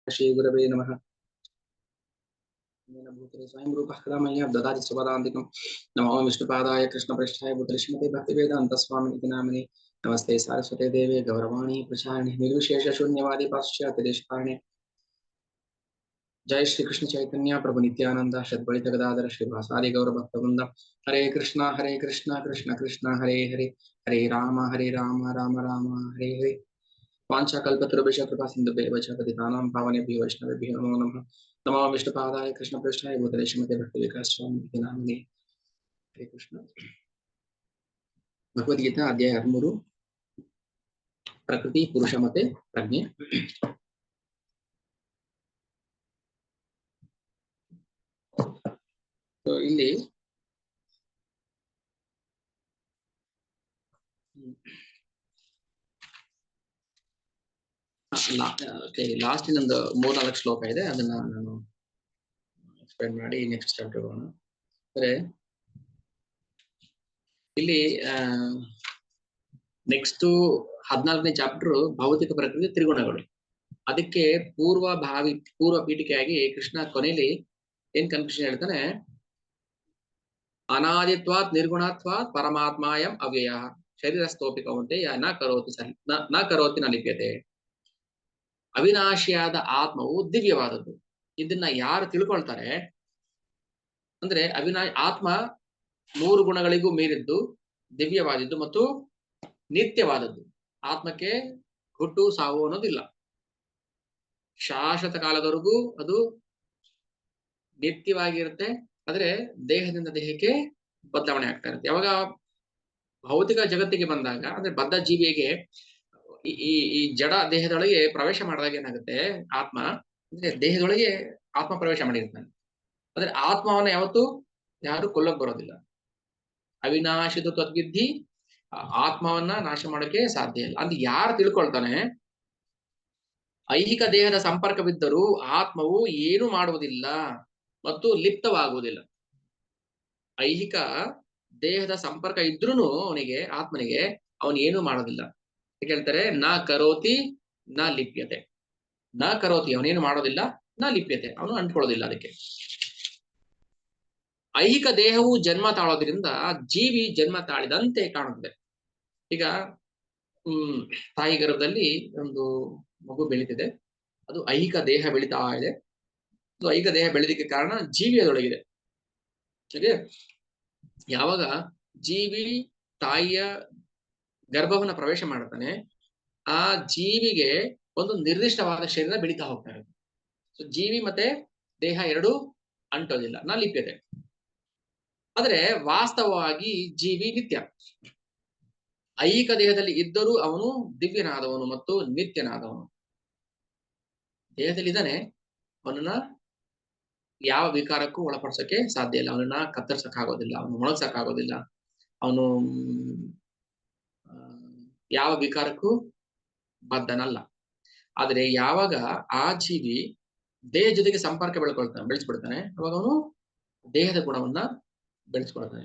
श्री गुरवे नमः। भूतले स्वयं रूपः कदा मह्यं ददाति स्वपदान्तिकं। नमो विष्णुपादाय कृष्णप्रेष्ठाय भूतले श्रीमते भक्तिवेदान्तस्वामिनिति नामिने। नमस्ते सारस्वते देवे गौरवाणी प्रचारिणे निर्विशेषशून्यवादी पाश्चात्यदेशपारिणे। जय श्री कृष्ण चैतन्य प्रभु नित्यानंद श्रीद्वैत गदाधर श्रीवासादि गौरभक्तवृंद। हरे कृष्णा कृष्ण कृष्ण हरे हरे, हरे राम राम राम हरे हरे। वाञ्छाकल्पतरुभ्यश्च कृपासिन्धुभ्येव च पतितानां पावनेभ्यो वैष्णवेभ्यो नमो नमः। नमो विष्णुपादाय कृष्णप्रेष्ठाय भूतले श्रीमते भक्तिविकासस्वामिनिति नामिने। हरे कृष्ण। भगवद्गीता अध्याय 13 प्रकृति पुरुष मते प्रज्ञೆ। ಇಲ್ಲಿ ಲಾಸ್ಟ್ ಇನ್ನೊಂದು 3-4 ಶ್ಲೋಕ ಇದೆ, ಅದನ್ನ ನಾನು ಎಕ್ಸ್ಪ್ಲೇನ್ ಮಾಡಿ ನೆಕ್ಸ್ಟ್ ಚಾಪ್ಟರ್ ಹೋಗೋಣ. ಅಂದ್ರೆ ಇಲ್ಲಿ ನೆಕ್ಸ್ಟ್ 14ನೇ ಚಾಪ್ಟರ್ ಭೌತಿಕ ಪ್ರಕೃತಿ ತ್ರಿಗುಣಗಳು. ಅದಕ್ಕೆ ಪೂರ್ವ ಪೀಠಿಕೆಯಾಗಿ ಕೃಷ್ಣ ಕೊನೆಯಲ್ಲಿ ಏನ್ ಕನ್ಕ್ಲೂಷನ್ ಹೇಳ್ತಾನೆ, ಅನಾದಿತ್ವಾತ್ ನಿರ್ಗುಣತ್ವಾತ್ ಪರಮಾತ್ಮಾಯಂ ಅವ್ಯಯ ಶರೀರಸ್ಥೋಪಿ ಕೌಂತೆಯ ನ ಕರೋತಿ ನ ಲಿಪ್ಯತೆ. ಅವಿನಾಶಿಯಾದ ಆತ್ಮವು ದಿವ್ಯವಾದದ್ದು. ಇದನ್ನ ಯಾರು ತಿಳ್ಕೊಳ್ತಾರೆ ಅಂದ್ರೆ ಆತ್ಮ 3 ಗುಣಗಳಿಗೂ ಮೀರಿದ್ದು, ದಿವ್ಯವಾದದ್ದು ಮತ್ತು ನಿತ್ಯವಾದದ್ದು. ಆತ್ಮಕ್ಕೆ ಹುಟ್ಟು ಸಾವು ಅನ್ನೋದಿಲ್ಲ. ಶಾಶ್ವತ ಕಾಲದವರೆಗೂ ಅದು ನಿತ್ಯವಾಗಿರುತ್ತೆ. ಆದ್ರೆ ದೇಹದಿಂದ ದೇಹಕ್ಕೆ ಬದಲಾವಣೆ ಆಗ್ತಾ ಇರುತ್ತೆ. ಯಾವಾಗ ಭೌತಿಕ ಜಗತ್ತಿಗೆ ಬಂದಾಗ ಅಂದ್ರೆ ಬದ್ಧ ಜೀವಿಗೆ ಈ ಜಡ ದೇಹದೊಳಗೆ ಪ್ರವೇಶ ಮಾಡಿದಾಗ ಏನಾಗುತ್ತೆ, ಆತ್ಮ ಅಂದ್ರೆ ದೇಹದೊಳಗೆ ಆತ್ಮ ಪ್ರವೇಶ ಮಾಡಿರ್ತಾನೆ. ಆದ್ರೆ ಆತ್ಮವನ್ನ ಯಾವತ್ತು ಯಾರು ಕೊಲ್ಲಕ್ ಬರೋದಿಲ್ಲ. ಅವಿನಾಶಿತ ತದ್ವಿಧಿ, ಆತ್ಮವನ್ನ ನಾಶ ಮಾಡೋಕೆ ಸಾಧ್ಯ ಇಲ್ಲ ಅಂತ ಯಾರು ತಿಳ್ಕೊಳ್ತಾನೆ, ಐಹಿಕ ದೇಹದ ಸಂಪರ್ಕವಿದ್ದರೂ ಆತ್ಮವು ಏನು ಮಾಡುವುದಿಲ್ಲ ಮತ್ತು ಲಿಪ್ತವಾಗುವುದಿಲ್ಲ. ಐಹಿಕ ದೇಹದ ಸಂಪರ್ಕ ಇದ್ರೂ ಆತ್ಮನಿಗೆ ಅವನು ಏನು ಮಾಡೋದಿಲ್ಲ. ಹೇಳ್ತಾರೆ ನ ಕರೋತಿ ನ ಲಿಪ್ಯತೆ. ನ ಕರೋತಿ ಅವನೇನು ಮಾಡೋದಿಲ್ಲ, ನ ಲಿಪ್ಯತೆ ಅವನು ಅಂಟ್ಕೊಳ್ಳೋದಿಲ್ಲ. ಅದಕ್ಕೆ ಐಹಿಕ ದೇಹವು ಜನ್ಮ ತಾಳೋದ್ರಿಂದ ಜೀವಿ ಜನ್ಮ ತಾಳಿದಂತೆ ಕಾಣುತ್ತದೆ. ಈಗ ತಾಯಿ ಗರ್ಭದಲ್ಲಿ ಒಂದು ಮಗು ಬೆಳೀತಿದೆ, ಅದು ಐಹಿಕ ದೇಹ ಬೆಳೀತಾ ಇದೆ. ಅದು ಐಹಿಕ ದೇಹ ಬೆಳೆದಿಕ್ಕೆ ಕಾರಣ ಜೀವಿ ಅದರೊಳಗಿದೆ. ಸರಿ, ಯಾವಾಗ ಜೀವಿ ತಾಯಿಯ ಗರ್ಭವನ್ನ ಪ್ರವೇಶ ಮಾಡ್ತಾನೆ, ಆ ಜೀವಿಗೆ ಒಂದು ನಿರ್ದಿಷ್ಟವಾದ ಶರೀರ ಬೆಳೀತಾ ಹೋಗ್ತಾ ಇರುತ್ತೆ. ಸೊ ಜೀವಿ ಮತ್ತೆ ದೇಹ ಎರಡು ಅಂಟೋದಿಲ್ಲ, ನ ಲಿಪ್ಯತೆ. ಆದ್ರೆ ವಾಸ್ತವವಾಗಿ ಜೀವಿ ನಿತ್ಯ. ಐಹಿಕ ದೇಹದಲ್ಲಿ ಇದ್ದರೂ ಅವನು ದಿವ್ಯನಾದವನು ಮತ್ತು ನಿತ್ಯನಾದವನು. ದೇಹದಲ್ಲಿ ಇದ್ದಾನೆ, ಅವನನ್ನ ಯಾವ ವಿಕಾರಕ್ಕೂ ಒಳಪಡಿಸೋಕೆ ಸಾಧ್ಯ ಇಲ್ಲ. ಅವನನ್ನ ಕತ್ತರಿಸಕ್ಕಾಗೋದಿಲ್ಲ, ಅವನು ಮೊಳಗ್ಸಕ್ಕಾಗೋದಿಲ್ಲ, ಅವನು ಯಾವ ವಿಕಾರಕ್ಕೂ ಬದ್ಧನಲ್ಲ. ಆದ್ರೆ ಯಾವಾಗ ಆ ಜೀವಿ ದೇಹ ಜೊತೆಗೆ ಸಂಪರ್ಕ ಬೆಳೆಸ್ಬಿಡ್ತಾನೆ, ಅವಾಗ ಅವನು ದೇಹದ ಗುಣವನ್ನ ಬೆಳೆಸ್ಕೊಳ್ತಾನೆ.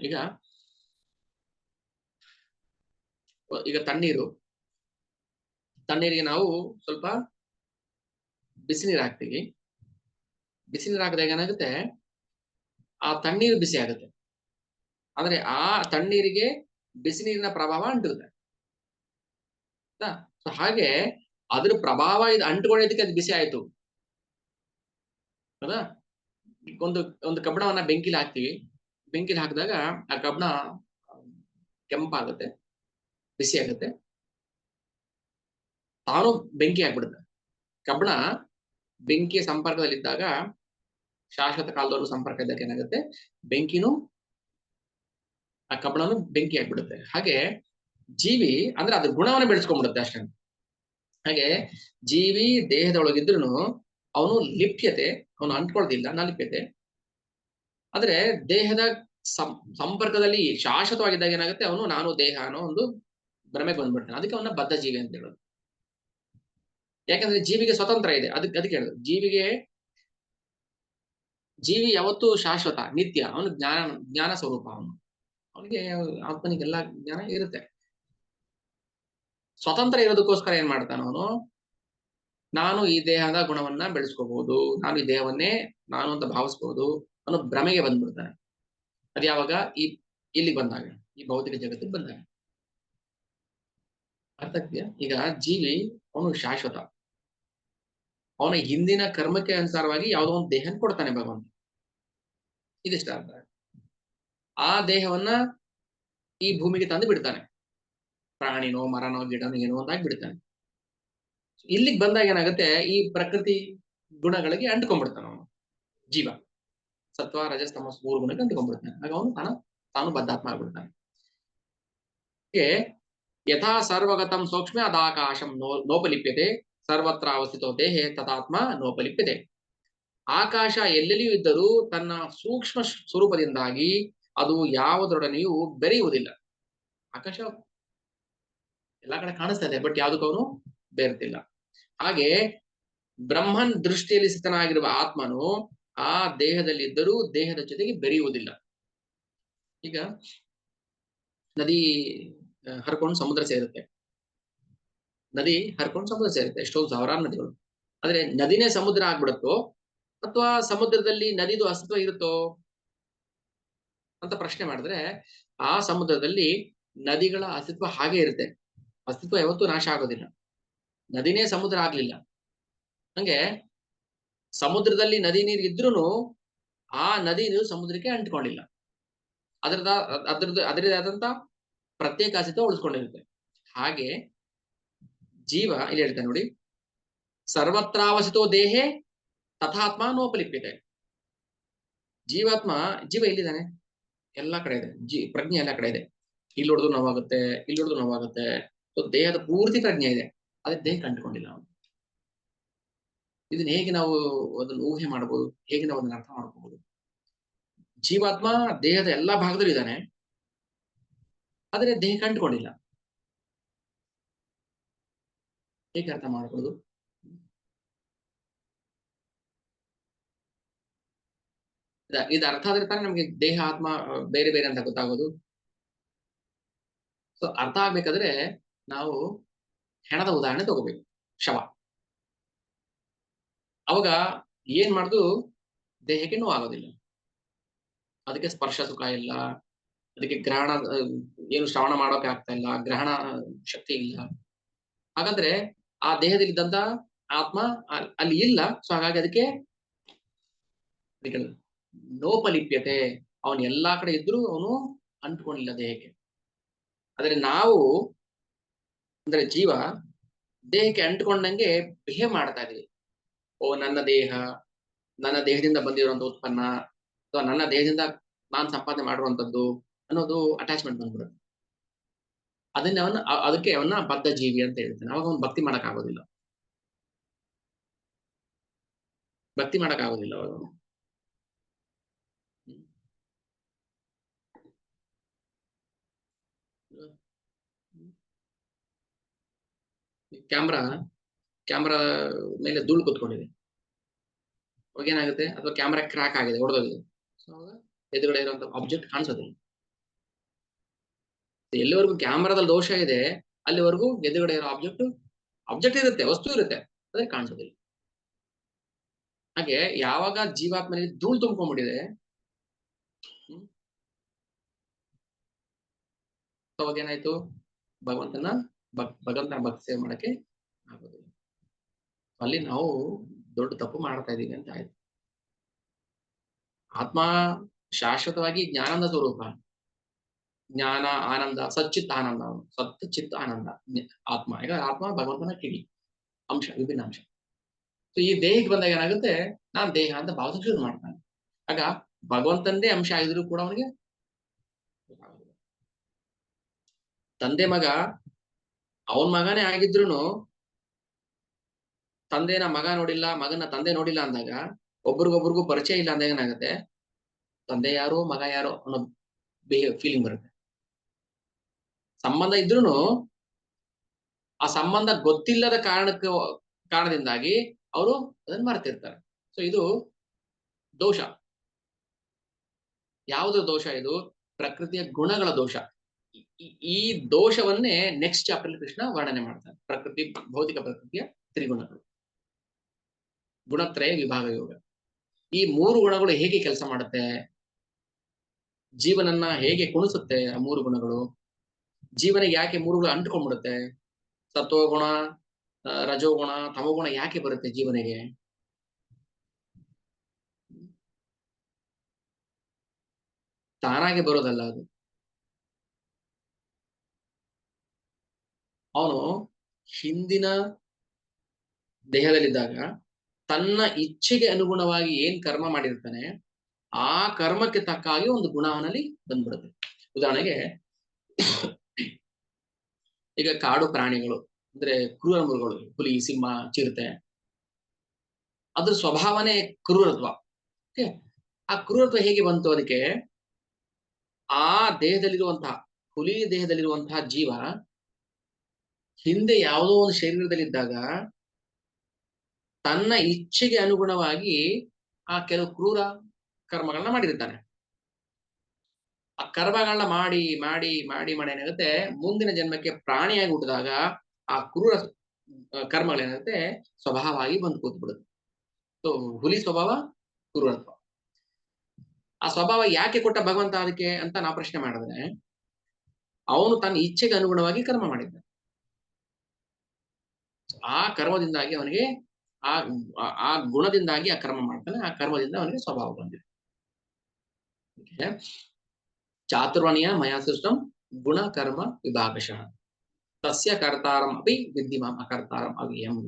ಈಗ ತಣ್ಣೀರಿಗೆ ನಾವು ಸ್ವಲ್ಪ ಬಿಸಿ ನೀರು ಹಾಕ್ತೀವಿ. ಬಿಸಿ ನೀರು ಹಾಕಿದಾಗ ಏನಾಗುತ್ತೆ, ಆ ತಣ್ಣೀರು ಬಿಸಿ ಆಗುತ್ತೆ. ಆದ್ರೆ ಆ ತಣ್ಣೀರಿಗೆ ಬಿಸಿ ನೀರಿನ ಪ್ರಭಾವ ಅಂಟುತ್ತೆ. ಹಾಗೆ ಅದ್ರ ಪ್ರಭಾವ ಇದು ಅಂಟುಕೊಳ್ಳೋದಕ್ಕೆ ಅದು ಬಿಸಿ ಆಯ್ತು. ಹೌದಾ? ಒಂದು ಕಬ್ಬಣವನ್ನ ಬೆಂಕಿಲಿ ಹಾಕ್ತಿವಿ. ಬೆಂಕಿಲಿ ಹಾಕಿದಾಗ ಆ ಕಬ್ಬಣ ಕೆಂಪಾಗುತ್ತೆ, ಬಿಸಿ ಆಗುತ್ತೆ, ತಾನು ಬೆಂಕಿ ಆಗ್ಬಿಡುತ್ತೆ. ಕಬ್ಬಣ ಬೆಂಕಿಯ ಸಂಪರ್ಕದಲ್ಲಿದ್ದಾಗ, ಶಾಶ್ವತ ಕಾಲದವರೆಗೂ ಸಂಪರ್ಕ ಇದ್ದಾಗ ಏನಾಗುತ್ತೆ, ಬೆಂಕಿನೂ ಆ ಕಬ್ಬಣನು ಬೆಂಕಿ ಆಗ್ಬಿಡುತ್ತೆ. ಹಾಗೆ ಜೀವಿ ಅಂದ್ರೆ ಅದ್ರ ಗುಣವನ್ನ ಬೆಳೆಸ್ಕೊಂಡ್ಬಿಡುತ್ತೆ ಅಷ್ಟೇ. ಹಾಗೆ ಜೀವಿ ದೇಹದೊಳಗಿದ್ರು ಅವನು ಲಿಪ್ಯತೆ, ಅವನು ಅಂಟ್ಕೊಳ್ದಿಲ್ಲ, ನಲಿಪ್ಯತೆ. ಆದ್ರೆ ದೇಹದ ಸಂಪರ್ಕದಲ್ಲಿ ಶಾಶ್ವತವಾಗಿದ್ದಾಗ ಏನಾಗುತ್ತೆ, ಅವನು ನಾನು ದೇಹ ಅನ್ನೋ ಒಂದು ಭ್ರಮೆ ಬಂದ್ಬಿಡ್ತಾನೆ. ಅದಕ್ಕೆ ಅವನ ಬದ್ಧ ಜೀವಿ ಅಂತ ಹೇಳೋದು. ಯಾಕಂದ್ರೆ ಜೀವಿಗೆ ಸ್ವತಂತ್ರ ಇದೆ. ಅದಕ್ಕೆ ಹೇಳೋದು ಜೀವಿ ಯಾವತ್ತೂ ಶಾಶ್ವತ ನಿತ್ಯ. ಅವನು ಜ್ಞಾನ ಸ್ವರೂಪ. ಅವನಿಗೆ ಆತ್ಮನಿಗೆಲ್ಲ ಜ್ಞಾನ ಇರುತ್ತೆ. ಸ್ವತಂತ್ರ ಇರೋದಕ್ಕೋಸ್ಕರ ಏನ್ ಮಾಡ್ತಾನ ಅವನು, ನಾನು ಈ ದೇಹದ ಗುಣವನ್ನ ಬೆಳೆಸ್ಕೋಬಹುದು, ನಾನು ಈ ದೇಹವನ್ನೇ ನಾನು ಅಂತ ಭಾವಿಸ್ಬಹುದು ಅನ್ನೋ ಭ್ರಮೆಗೆ ಬಂದ್ಬಿಡ್ತಾನೆ. ಅದು ಯಾವಾಗ ಇಲ್ಲಿ ಬಂದಾಗ, ಈ ಭೌತಿಕ ಜಗತ್ತಿಗೆ ಬಂದಾಗ. ಅರ್ಥ ಆಗ್ತೀಯಾ? ಈಗ ಜೀವಿ ಅವನು ಶಾಶ್ವತ, ಅವನ ಹಿಂದಿನ ಕರ್ಮಕ್ಕೆ ಅನುಸಾರವಾಗಿ ಯಾವುದೋ ಒಂದು ದೇಹ ಕೊಡ್ತಾನೆ ಭಗವಂತ. ಇದಿಷ್ಟ ಅರ್ಥ. ಆ ದೇಹವನ್ನ ಈ ಭೂಮಿಗೆ ತಂದು ಬಿಡ್ತಾನೆ, ಪ್ರಾಣಿನೋ ಮರನೋ ಗಿಡನೋ ಏನೋ ಒಂದಾಗಿ ಬಿಡ್ತಾನೆ. ಇಲ್ಲಿಗೆ ಬಂದಾಗ ಏನಾಗುತ್ತೆ, ಈ ಪ್ರಕೃತಿ ಗುಣಗಳಿಗೆ ಅಂಟ್ಕೊಂಡ್ಬಿಡ್ತಾನೆ ಅವನು ಜೀವ. ಸತ್ವ ರಜಸ್ ತಮಸ್ 3 ಗುಣಕ್ಕೆ ಅಂಟ್ಕೊಂಡ್ಬಿಡ್ತಾನೆ. ಆಗ ಅವನು ತಾನು ಬದ್ಧಾತ್ಮ ಆಗ್ಬಿಡ್ತಾನೆ. ಯಥಾ ಸರ್ವಗತಂ ಸೂಕ್ಷ್ಮ ಅದಾಕಾಶಂ ನೋಪಲಿಪ್ಯತೆ ಸರ್ವತ್ರ ಅವಸ್ಥಿತೋ ದೇಹೆ ತಥಾತ್ಮ ನೋಪಲಿಪ್ಯತೆ. ಆಕಾಶ ಎಲ್ಲೆಲ್ಲಿಯೂ ಇದ್ದರೂ ತನ್ನ ಸೂಕ್ಷ್ಮ ಸ್ವರೂಪದಿಂದಾಗಿ ಅದು ಯಾವುದರೊಡನೆಯೂ ಬೆರೆಯುವುದಿಲ್ಲ. ಆಕಾಶ ಎಲ್ಲಾ ಕಡೆ ಕಾಣಿಸ್ತಾ ಇದೆ, ಬಟ್ ಯಾವುದಕ್ಕೂ ಅವನು ಬೆರೆತಿಲ್ಲ. ಹಾಗೆ ಬ್ರಹ್ಮನ್ ದೃಷ್ಟಿಯಲ್ಲಿ ಸ್ಥಿತನಾಗಿರುವ ಆತ್ಮನು ಆ ದೇಹದಲ್ಲಿ ಇದ್ದರೂ ದೇಹದ ಜೊತೆಗೆ ಬೆರೆಯುವುದಿಲ್ಲ. ಈಗ ನದಿ ಹರ್ಕೊಂಡು ಸಮುದ್ರ ಸೇರುತ್ತೆ, ನದಿ ಹರ್ಕೊಂಡು ಸಮುದ್ರ ಸೇರುತ್ತೆ, ಎಷ್ಟೊಂದು ಸಾವಿರಾರು ನದಿಗಳು. ಆದ್ರೆ ನದಿನೇ ಸಮುದ್ರ ಆಗ್ಬಿಡುತ್ತೋ ಅಥವಾ ಸಮುದ್ರದಲ್ಲಿ ನದಿದು ಅಸ್ತಿತ್ವ ಇರುತ್ತೋ ಅಂತ ಪ್ರಶ್ನೆ ಮಾಡಿದ್ರೆ, ಆ ಸಮುದ್ರದಲ್ಲಿ ನದಿಗಳ ಅಸ್ತಿತ್ವ ಹಾಗೆ ಇರುತ್ತೆ. ಅಸ್ತಿತ್ವ ಯಾವತ್ತೂ ನಾಶ ಆಗೋದಿಲ್ಲ. ನದಿನೇ ಸಮುದ್ರ ಆಗ್ಲಿಲ್ಲ, ಹಂಗೆ ಸಮುದ್ರದಲ್ಲಿ ನದಿ ನೀರು ಇದ್ರೂ ಆ ನದಿ ನೀರು ಸಮುದ್ರಕ್ಕೆ ಅಂಟ್ಕೊಂಡಿಲ್ಲ. ಅದರದೇ ಆದಂತ ಪ್ರತ್ಯೇಕ ಅಸ್ತಿತ್ವ ಉಳಿಸ್ಕೊಂಡಿರುತ್ತೆ. ಹಾಗೆ ಜೀವ ಇಲ್ಲಿ ಹೇಳ್ತಾನೆ ನೋಡಿ, ಸರ್ವತ್ರಾವಸಿತೋ ದೇಹೆ ತಥಾತ್ಮ ನೋಪಲಿಪ್ಯತೆ. ಜೀವ ಎಲ್ಲಿದ್ದಾನೆ? ಎಲ್ಲಾ ಕಡೆ ಇದೆ. ಪ್ರಜ್ಞೆ ಎಲ್ಲಾ ಕಡೆ ಇದೆ. ಇಲ್ಲಿ ಹೊಡೆದು ನೋವಾಗುತ್ತೆ, ಇಲ್ಲಿ ಹೊಡೆದು ನೋವಾಗುತ್ತೆ. ಸೊ ದೇಹದ ಪೂರ್ತಿ ಪ್ರಜ್ಞೆ ಇದೆ, ಅದೇ ದೇಹಕ್ಕೆ ಅಂಟ್ಕೊಂಡಿಲ್ಲ ಅವನು. ಇದನ್ನ ಹೇಗೆ ನಾವು ಅದನ್ನು ಊಹೆ ಮಾಡಬಹುದು, ಹೇಗೆ ನಾವು ಅದನ್ನ ಅರ್ಥ ಮಾಡ್ಕೋಬಹುದು? ಜೀವಾತ್ಮ ದೇಹದ ಎಲ್ಲಾ ಭಾಗದಲ್ಲೂ ಇದ್ದಾನೆ, ಆದ್ರೆ ದೇಹಕ್ಕೆ ಅಂಟ್ಕೊಂಡಿಲ್ಲ. ಹೇಗೆ ಅರ್ಥ ಮಾಡ್ಕೊಳ್ಳೋದು? ಇದು ಅರ್ಥ ಆದ್ರೆ ತಾನೇ ನಮ್ಗೆ ದೇಹ ಆತ್ಮ ಬೇರೆ ಬೇರೆ ಅಂತ ಗೊತ್ತಾಗೋದು. ಸೊ ಅರ್ಥ ಆಗ್ಬೇಕಾದ್ರೆ ನಾವು ಹೆಣದ ಉದಾಹರಣೆ ತಗೋಬೇಕು. ಶವ ಅವಾಗ ಏನ್ ಮಾಡುದು, ದೇಹಕ್ಕೆ ನೋವಾಗೋದಿಲ್ಲ, ಅದಕ್ಕೆ ಸ್ಪರ್ಶ ಸುಖ ಇಲ್ಲ, ಅದಕ್ಕೆ ಗ್ರಹಣ ಏನು ಶ್ರವಣ ಮಾಡೋಕೆ ಆಗ್ತಾ ಇಲ್ಲ, ಗ್ರಹಣ ಶಕ್ತಿ ಇಲ್ಲ. ಹಾಗಾದ್ರೆ ಆ ದೇಹದಲ್ಲಿದ್ದಂತ ಆತ್ಮ ಅಲ್ಲಿ ಇಲ್ಲ. ಸೊ ಹಾಗಾಗಿ ಅದಕ್ಕೆ ನೋಪಲಿಪ್ಯತೆ, ಅವನು ಎಲ್ಲಾ ಕಡೆ ಇದ್ರೂ ಅವನು ಅಂಟ್ಕೊಂಡಿಲ್ಲ ದೇಹಕ್ಕೆ. ಆದ್ರೆ ನಾವು ಅಂದ್ರೆ ಜೀವ ದೇಹಕ್ಕೆ ಅಂಟ್ಕೊಂಡಂಗೆ ಬಿಹೇವ್ ಮಾಡ್ತಾ ಇದೀವಿ. ಓ ನನ್ನ ದೇಹದಿಂದ ಬಂದಿರುವಂತ ಉತ್ಪನ್ನ ಅಥವಾ ನನ್ನ ದೇಹದಿಂದ ನಾನು ಸಂಪಾದನೆ ಮಾಡಿರುವಂತದ್ದು ಅನ್ನೋದು ಅಟ್ಯಾಚ್ಮೆಂಟ್ ಬಂದ್ಬಿಡುತ್ತೆ. ಅದಕ್ಕೆ ಅವನ್ನ ಬದ್ಧ ಜೀವಿ ಅಂತ ಹೇಳ್ತಾನೆ. ಅವಾಗ ಅವ್ನು ಭಕ್ತಿ ಮಾಡಕ್ ಆಗೋದಿಲ್ಲ ಅವಾಗ. ಕ್ಯಾಮ್ರಾ ಮೇಲೆ ಧೂಳು ಕೂತ್ಕೊಂಡಿದೆ, ಅವಾಗ ಏನಾಗುತ್ತೆ, ಅಥವಾ ಕ್ಯಾಮ್ರಾ ಕ್ರ್ಯಾಕ್ ಆಗಿದೆ, ಹೊಡೆದೋಗಿದೆ. ಸೊ ಅವಾಗ ಎದುರುಗಡೆ ಇರುವಂತ ಆಬ್ಜೆಕ್ಟ್ ಕಾಣಿಸೋದಿಲ್ಲ. ಎಲ್ಲಿವರೆಗೂ ಕ್ಯಾಮ್ರಾದಲ್ಲಿ ದೋಷ ಇದೆ ಅಲ್ಲಿವರೆಗೂ ಎದುರುಗಡೆ ಇರೋ ಆಬ್ಜೆಕ್ಟ್ ಇರುತ್ತೆ, ವಸ್ತು ಇರುತ್ತೆ, ಅದೇ ಕಾಣಿಸೋದಿಲ್ಲ. ಹಾಗೆ ಯಾವಾಗ ಜೀವಾತ್ಮನಿಗೆ ಧೂಳು ತುಂಬ್ಕೊಂಡ್ಬಿಟ್ಟಿದೆ, ಅವಾಗ ಏನಾಯ್ತು, ಭಗವಂತನ ಭಕ್ತಿ ಸೇವೆ ಮಾಡಕ್ಕೆ ಆಗೋದಿಲ್ಲ. ಅಲ್ಲಿ ನಾವು ದೊಡ್ಡ ತಪ್ಪು ಮಾಡ್ತಾ ಇದೀವಿ ಅಂತ ಆಯ್ತು. ಆತ್ಮ ಶಾಶ್ವತವಾಗಿ ಜ್ಞಾನದ ಸ್ವರೂಪ, ಜ್ಞಾನ ಆನಂದ, ಸಚ್ಚಿತ್ ಆನಂದ, ಅವನು ಸತ್ ಚಿತ್ ಆನಂದ ಆತ್ಮ. ಈಗ ಆತ್ಮ ಭಗವಂತನ ಕಿಡಿ ಅಂಶ, ವಿಭಿನ್ನ ಅಂಶ. ಸೊ ಈ ದೇಹಕ್ಕೆ ಬಂದಾಗ ಏನಾಗುತ್ತೆ, ನಾನ್ ದೇಹ ಅಂತ ಭಾವಿಸಕ್ಕೆ ಶುರು ಮಾಡ್ತಾನೆ. ಆಗ ಭಗವಂತಂದೇ ಅಂಶ ಆಗಿದ್ರು ಕೂಡ ಅವನಿಗೆ ತಂದೆ ಮಗ, ಅವನ್ ಮಗನೇ ಆಗಿದ್ರು ತಂದೆನ ಮಗ ನೋಡಿಲ್ಲ, ಮಗನ ತಂದೆ ನೋಡಿಲ್ಲ ಅಂದಾಗ, ಒಬ್ರಿಗೊಬ್ರಿಗೂ ಪರಿಚಯ ಇಲ್ಲ ಅಂದಾಗ ಏನಾಗುತ್ತೆ, ತಂದೆ ಯಾರೋ ಮಗ ಯಾರೋ ಅನ್ನೋ ಫೀಲಿಂಗ್ ಬರುತ್ತೆ. ಸಂಬಂಧ ಇದ್ರೂ ಆ ಸಂಬಂಧ ಗೊತ್ತಿಲ್ಲದ ಕಾರಣದಿಂದಾಗಿ ಅವರು ಅದನ್ನ ಮರೆತಿರ್ತಾರೆ. ಸೊ ಇದು ದೋಷ. ಯಾವುದ್ರ ದೋಷ ಇದು? ಪ್ರಕೃತಿಯ ಗುಣಗಳ ದೋಷ. ಈ ದೋಷವನ್ನೇ ನೆಕ್ಸ್ಟ್ ಚಾಪ್ಟರ್ ಕೃಷ್ಣ ವರ್ಣನೆ ಮಾಡ್ತಾನೆ. ಭೌತಿಕ ಪ್ರಕೃತಿಯ ತ್ರಿಗುಣಗಳು. ಗುಣತ್ರಯ ವಿಭಾಗ ಯೋಗ. ಈ 3 ಗುಣಗಳು ಹೇಗೆ ಕೆಲಸ ಮಾಡುತ್ತೆ, ಜೀವನನ್ನ ಹೇಗೆ ಕುಣಿಸುತ್ತೆ ಆ 3 ಗುಣಗಳು, ಜೀವನಿಗೆ ಯಾಕೆ 3 ಗುಣ ಅಂಟ್ಕೊಂಡ್ಬಿಡುತ್ತೆ, ಸತ್ವಗುಣ, ರಜೋಗುಣ, ತಮೋಗುಣ ಯಾಕೆ ಬರುತ್ತೆ ಜೀವನಿಗೆ? ತಾನಾಗೆ ಬರೋದಲ್ಲ ಅದು. ಅವನು ಹಿಂದಿನ ದೇಹದಲ್ಲಿದ್ದಾಗ ತನ್ನ ಇಚ್ಛೆಗೆ ಅನುಗುಣವಾಗಿ ಏನ್ ಕರ್ಮ ಮಾಡಿರ್ತಾನೆ ಆ ಕರ್ಮಕ್ಕೆ ತಕ್ಕ ಹಾಗೆ ಒಂದು ಗುಣ ಅವನಲ್ಲಿ ಬಂದ್ಬಿಡುತ್ತೆ. ಉದಾಹರಣೆಗೆ ಈಗ ಕಾಡು ಪ್ರಾಣಿಗಳು ಅಂದ್ರೆ ಕ್ರೂರ ಮೃಗಗಳು, ಹುಲಿ, ಸಿಂಹ, ಚಿರತೆ, ಅದ್ರ ಸ್ವಭಾವನೆ ಕ್ರೂರತ್ವ. ಆ ಕ್ರೂರತ್ವ ಹೇಗೆ ಬಂತು ಅದಕ್ಕೆ? ಆ ದೇಹದಲ್ಲಿರುವಂತಹ ಹುಲಿ ದೇಹದಲ್ಲಿರುವಂತಹ ಜೀವ ಹಿಂದೆ ಯಾವುದೋ ಒಂದು ಶರೀರದಲ್ಲಿದ್ದಾಗ ತನ್ನ ಇಚ್ಛೆಗೆ ಅನುಗುಣವಾಗಿ ಆ ಕೆಲವು ಕ್ರೂರ ಕರ್ಮಗಳನ್ನ ಮಾಡಿರ್ತಾನೆ. ಆ ಕರ್ಮಗಳನ್ನ ಮಾಡಿ ಮಾಡಿ ಮಾಡಿ ಮಾಡಿ ಏನಾಗುತ್ತೆ, ಮುಂದಿನ ಜನ್ಮಕ್ಕೆ ಪ್ರಾಣಿಯಾಗಿ ಹುಟ್ಟಿದಾಗ ಆ ಕ್ರೂರ ಕರ್ಮಗಳೇನಾಗುತ್ತೆ ಸ್ವಭಾವವಾಗಿ ಬಂದು ಕೂತ್ಬಿಡುತ್ತೆ. ಸೊ ಹುಲಿ ಸ್ವಭಾವ ಕ್ರೂರತ್ವ. ಆ ಸ್ವಭಾವ ಯಾಕೆ ಕೊಟ್ಟ ಭಗವಂತ ಅದಕ್ಕೆ ಅಂತ ನಾವು ಪ್ರಶ್ನೆ ಮಾಡಿದ್ರೆ, ಅವನು ತನ್ನ ಇಚ್ಛೆಗೆ ಅನುಗುಣವಾಗಿ ಕರ್ಮ ಮಾಡಿದ್ದ. ಆ ಕರ್ಮದಿಂದಾಗಿ ಅವನಿಗೆ ಆ ಆ ಗುಣದಿಂದಾಗಿ ಆ ಕರ್ಮ ಮಾಡ್ತಾನೆ, ಆ ಕರ್ಮದಿಂದ ಅವನಿಗೆ ಸ್ವಭಾವ ಬಂದಿದೆ. ಚಾತುರ್ವರ್ಣ್ಯ ಮಯಾ ಸೃಷ್ಟಂ ಗುಣ ಕರ್ಮ ವಿಭಾಗಶಃ ತಸ್ಯ ಕರ್ತಾರಂ ಅಪಿ ವಿದ್ಧಿಮಾಂ ಅಕರ್ತಾರಂ ಅವ್ಯಯಂ.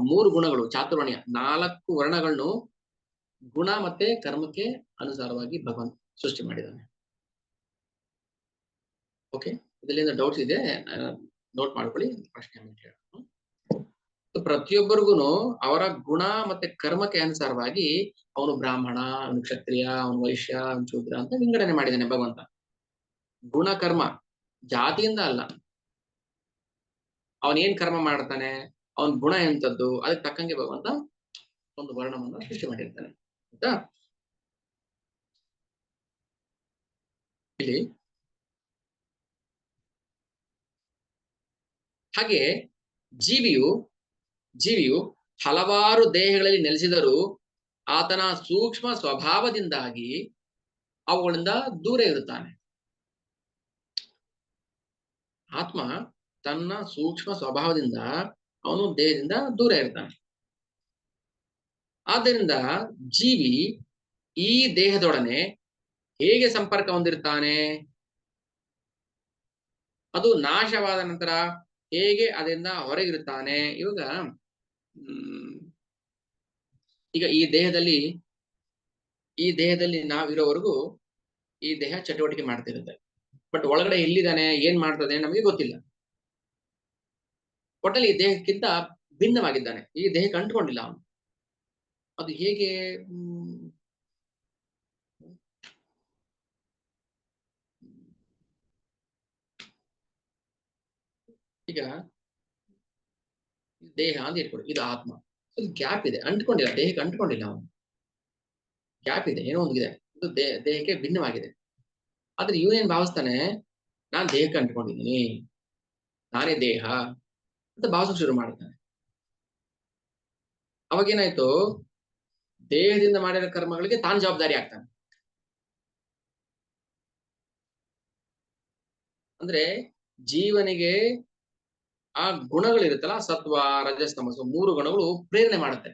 3 ಗುಣಗಳು ಚಾತುರ್ವರ್ಣ್ಯ, 4 ವರ್ಣಗಳನ್ನು ಗುಣ ಮತ್ತೆ ಕರ್ಮಕ್ಕೆ ಅನುಸಾರವಾಗಿ ಭಗವಂತ ಸೃಷ್ಟಿ ಮಾಡಿದ್ದಾನೆ. ಓಕೆ, ಇದರಿಂದ ಡೌಟ್ಸ್ ಇದೆ ನೋಟ್ ಮಾಡ್ಕೊಳ್ಳಿ, ಪ್ರಶ್ನೆ ಕೇಳ. ಪ್ರತಿಯೊಬ್ಬರಿಗೂ ಅವರ ಗುಣ ಮತ್ತೆ ಕರ್ಮಕ್ಕೆ ಅನುಸಾರವಾಗಿ ಅವನು ಬ್ರಾಹ್ಮಣ, ಅವನು ಕ್ಷತ್ರಿಯ, ಅವನು ವೈಶ್ಯ, ಅವನು ಶೂದ್ರ ಅಂತ ವಿಂಗಡಣೆ ಮಾಡಿದ್ದಾನೆ ಭಗವಂತ. ಗುಣ ಕರ್ಮ ಜಾತಿಯಿಂದ ಅಲ್ಲ, ಅವನೇನ್ ಕರ್ಮ ಮಾಡ್ತಾನೆ, ಅವನ್ ಗುಣ ಎಂತದ್ದು, ಅದಕ್ಕೆ ತಕ್ಕಂಗೆ ಭಗವಂತ ಒಂದು ವರ್ಣವನ್ನ ಸೃಷ್ಟಿ ಮಾಡಿರ್ತಾನೆ. ಆಯ್ತಾ? ಇಲ್ಲಿ ಹಾಗೆ ಜೀವಿಯು ಹಲವಾರು ದೇಹಗಳಲ್ಲಿ ನೆಲೆಸಿದರೂ ಆತನ ಸೂಕ್ಷ್ಮ ಸ್ವಭಾವದಿಂದಾಗಿ ಅವುಗಳಿಂದ ದೂರ ಇರುತ್ತಾನೆ. ಆತ್ಮ ತನ್ನ ಸೂಕ್ಷ್ಮ ಸ್ವಭಾವದಿಂದ ಅವನು ದೇಹದಿಂದ ದೂರ ಇರ್ತಾನೆ. ಆದ್ದರಿಂದ ಜೀವಿ ಈ ದೇಹದೊಡನೆ ಹೇಗೆ ಸಂಪರ್ಕ ಹೊಂದಿರ್ತಾನೆ, ಅದು ನಾಶವಾದ ನಂತರ ಹೇಗೆ ಅದರಿಂದ ಹೊರಗಿರುತ್ತಾನೆ. ಈಗ ಈ ದೇಹದಲ್ಲಿ ನಾವಿರೋವರೆಗೂ ಈ ದೇಹ ಚಟುವಟಿಕೆ ಮಾಡ್ತಿರುತ್ತೆ. ಬಟ್ ಒಳಗಡೆ ಎಲ್ಲಿದ್ದಾನೆ, ಏನ್ ಮಾಡ್ತದೆ ನಮಗೆ ಗೊತ್ತಿಲ್ಲ. ಒಟ್ಟಲ್ಲಿ ಈ ದೇಹಕ್ಕಿಂತ ಭಿನ್ನವಾಗಿದ್ದಾನೆ, ಈ ದೇಹಕ್ಕೆ ಅಂಟ್ಕೊಂಡಿಲ್ಲ ಅವನು. ಅದು ಹೇಗೆ? ಈಗ ದೇಹ ಅಂತ ಇಟ್ಕೊಳ್ಳಿ, ಇದು ಆತ್ಮ, ಗ್ಯಾಪ್ ಇದೆ, ಅಂಟ್ಕೊಂಡಿಲ್ಲ, ದೇಹಕ್ಕೆ ಅಂಟ್ಕೊಂಡಿಲ್ಲ ಅವನು. ಗ್ಯಾಪ್ ಇದೆ, ಏನೋ ಒಂದಿದೆ, ಇದು ದೇಹಕ್ಕೆ ಭಿನ್ನವಾಗಿದೆ. ಆದ್ರೆ ಇವನೇನ್ ಭಾವಿಸ್ತಾನೆ, ನಾನ್ ದೇಹಕ್ಕೆ ಅಂಟ್ಕೊಂಡಿದ್ದೀನಿ, ನಾನೇ ದೇಹ ಅಂತ ಭಾವಿಸೋಕೆ ಶುರು ಮಾಡ್ತಾನೆ. ಅವಾಗೇನಾಯ್ತು, ದೇಹದಿಂದ ಮಾಡಿರೋ ಕರ್ಮಗಳಿಗೆ ತಾನು ಜವಾಬ್ದಾರಿ ಆಗ್ತಾನೆ. ಅಂದ್ರೆ ಜೀವನಿಗೆ ಆ ಗುಣಗಳಿರುತ್ತಲ್ಲ, ಸತ್ವ, ರಜಸ್, ತಮಸ್ಸು, 3 ಗುಣಗಳು ಪ್ರೇರಣೆ ಮಾಡುತ್ತೆ.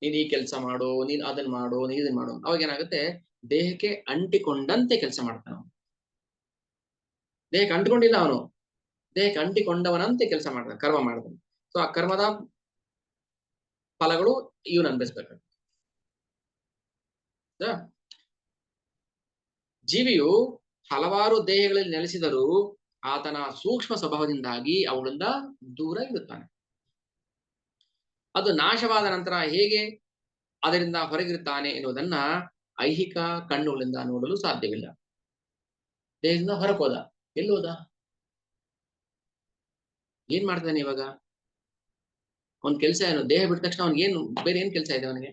ನೀನ್ ಈ ಕೆಲಸ ಮಾಡು, ನೀನ್ ಅದನ್ನ ಮಾಡು, ನೀನ್ ಇದನ್ನ ಮಾಡು. ಅವಾಗ ಏನಾಗುತ್ತೆ, ದೇಹಕ್ಕೆ ಅಂಟಿಕೊಂಡಂತೆ ಕೆಲಸ ಮಾಡ್ತಾನ. ದೇಹಕ್ಕೆ ಅಂಟಿಕೊಂಡಿಲ್ಲ ಅವನು, ದೇಹಕ್ಕೆ ಅಂಟಿಕೊಂಡವನಂತೆ ಕೆಲಸ ಮಾಡ್ತಾನೆ, ಕರ್ಮ ಮಾಡ್ತಾನೆ. ಸೊ ಆ ಕರ್ಮದ ಫಲಗಳು ಇವನು ಅನ್ಭವಿಸ್ಬೇಕು. ಜೀವಿಯು ಹಲವಾರು ದೇಹಗಳಲ್ಲಿ ನೆಲೆಸಿದರೂ ಆತನ ಸೂಕ್ಷ್ಮ ಸ್ವಭಾವದಿಂದಾಗಿ ಅವುಗಳಿಂದ ದೂರ ಇರುತ್ತಾನೆ. ಅದು ನಾಶವಾದ ನಂತರ ಹೇಗೆ ಅದರಿಂದ ಹೊರಗಿರುತ್ತಾನೆ ಎನ್ನುವುದನ್ನ ಐಹಿಕ ಕಣ್ಣುಗಳಿಂದ ನೋಡಲು ಸಾಧ್ಯವಿಲ್ಲ. ದೇಹದಿಂದ ಹೊರಕೋದ, ಎಲ್ಲೋದ, ಏನ್ ಮಾಡ್ತಾನೆ ಇವಾಗ? ಅವನ್ ಕೆಲಸ ಏನು? ದೇಹ ಬಿಟ್ಟ ತಕ್ಷಣ ಅವ್ನಿಗೆ ಏನು ಬೇರೆ ಏನ್ ಕೆಲಸ ಇದೆ ಅವನಿಗೆ?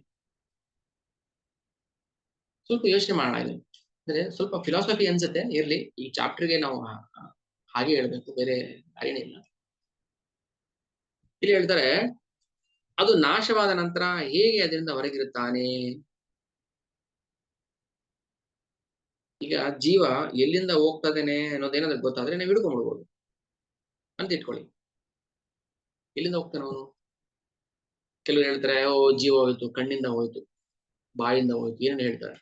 ಸ್ವಲ್ಪ ಯೋಚನೆ ಮಾಡೋಣ. ಅಂದ್ರೆ ಸ್ವಲ್ಪ ಫಿಲಾಸಫಿ ಅನ್ಸುತ್ತೆ, ಇರ್ಲಿ, ಈ ಚಾಪ್ಟರ್ಗೆ ನಾವು ಹಾಗೆ ಹೇಳ್ಬೇಕು, ಬೇರೆ ದಾರಿನೇ ಇಲ್ಲ. ಇಲ್ಲಿ ಹೇಳ್ತಾರೆ, ಅದು ನಾಶವಾದ ನಂತರ ಹೇಗೆ ಅದರಿಂದ ಹೊರಗಿರುತ್ತಾನೆ? ಈಗ ಜೀವ ಎಲ್ಲಿಂದ ಹೋಗ್ತದೇನೆ ಅನ್ನೋದೇನಾದ್ರು ಗೊತ್ತಾದ್ರೆ ನೀವು ಹಿಡ್ಕೊಂಡ್ಬಿಡ್ಬೋದು ಅಂತ ಇಟ್ಕೊಳ್ಳಿ. ಎಲ್ಲಿಂದ ಹೋಗ್ತಾನೆ ಅವನು? ಕೆಲವರು ಹೇಳ್ತಾರೆ, ಓ ಜೀವ ಹೋಯ್ತು, ಕಣ್ಣಿಂದ ಹೋಯ್ತು, ಬಾಯಿಂದ ಹೋಯ್ತು, ಏನೇನು ಹೇಳ್ತಾರೆ.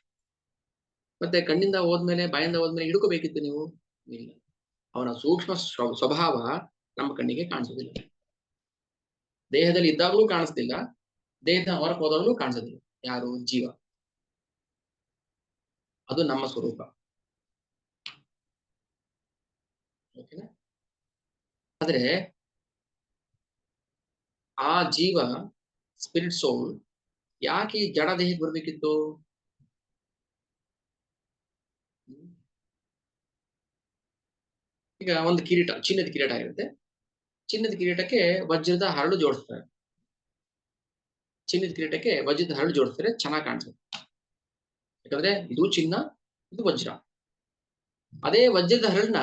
ಮತ್ತೆ ಕಣ್ಣಿಂದ ಹೋದ್ಮೇಲೆ, ಬಾಯಿಂದ ಹೋದ್ಮೇಲೆ ಹಿಡ್ಕೋಬೇಕಿತ್ತು ನೀವು? ಇಲ್ಲ. ಅವನ ಸೂಕ್ಷ್ಮ ಸ್ವಭಾವ ನಮ್ಮ ಕಣ್ಣಿಗೆ ಕಾಣಿಸೋದಿಲ್ಲ. ದೇಹದಲ್ಲಿ ಇದ್ದಾಗಲೂ ಕಾಣಿಸ್ತಿಲ್ಲ, ದೇಹದ ಹೊರಗೆ ಹೋದಾಗಲೂ ಕಾಣಿಸೋದಿಲ್ಲ. ಯಾರು? ಜೀವ. ಅದು ನಮ್ಮ ಸ್ವರೂಪ. ಓಕೆನಾ? ಆದ್ರೆ ಆ ಜೀವ, ಸ್ಪಿರಿಟ್ ಸೋಲ್, ಯಾಕೆ ಜಡ ದೇಹಕ್ಕೆ ಬರ್ಬೇಕಿತ್ತು? ಈಗ ಒಂದು ಕಿರೀಟ, ಚಿನ್ನದ ಕಿರೀಟ ಇರುತ್ತೆ. ಚಿನ್ನದ ಕಿರೀಟಕ್ಕೆ ವಜ್ರದ ಹರಳು ಜೋಡಿಸ್ತಾರೆ. ಚಿನ್ನದ ಕಿರೀಟಕ್ಕೆ ವಜ್ರದ ಹರಳು ಜೋಡಿಸ್ತಾರೆ, ಚೆನ್ನಾಗಿ ಕಾಣಿಸುತ್ತೆ. ಯಾಕಂದ್ರೆ ಇದು ಚಿನ್ನ, ಇದು ವಜ್ರ. ಅದೇ ವಜ್ರದ ಹರಳನ್ನ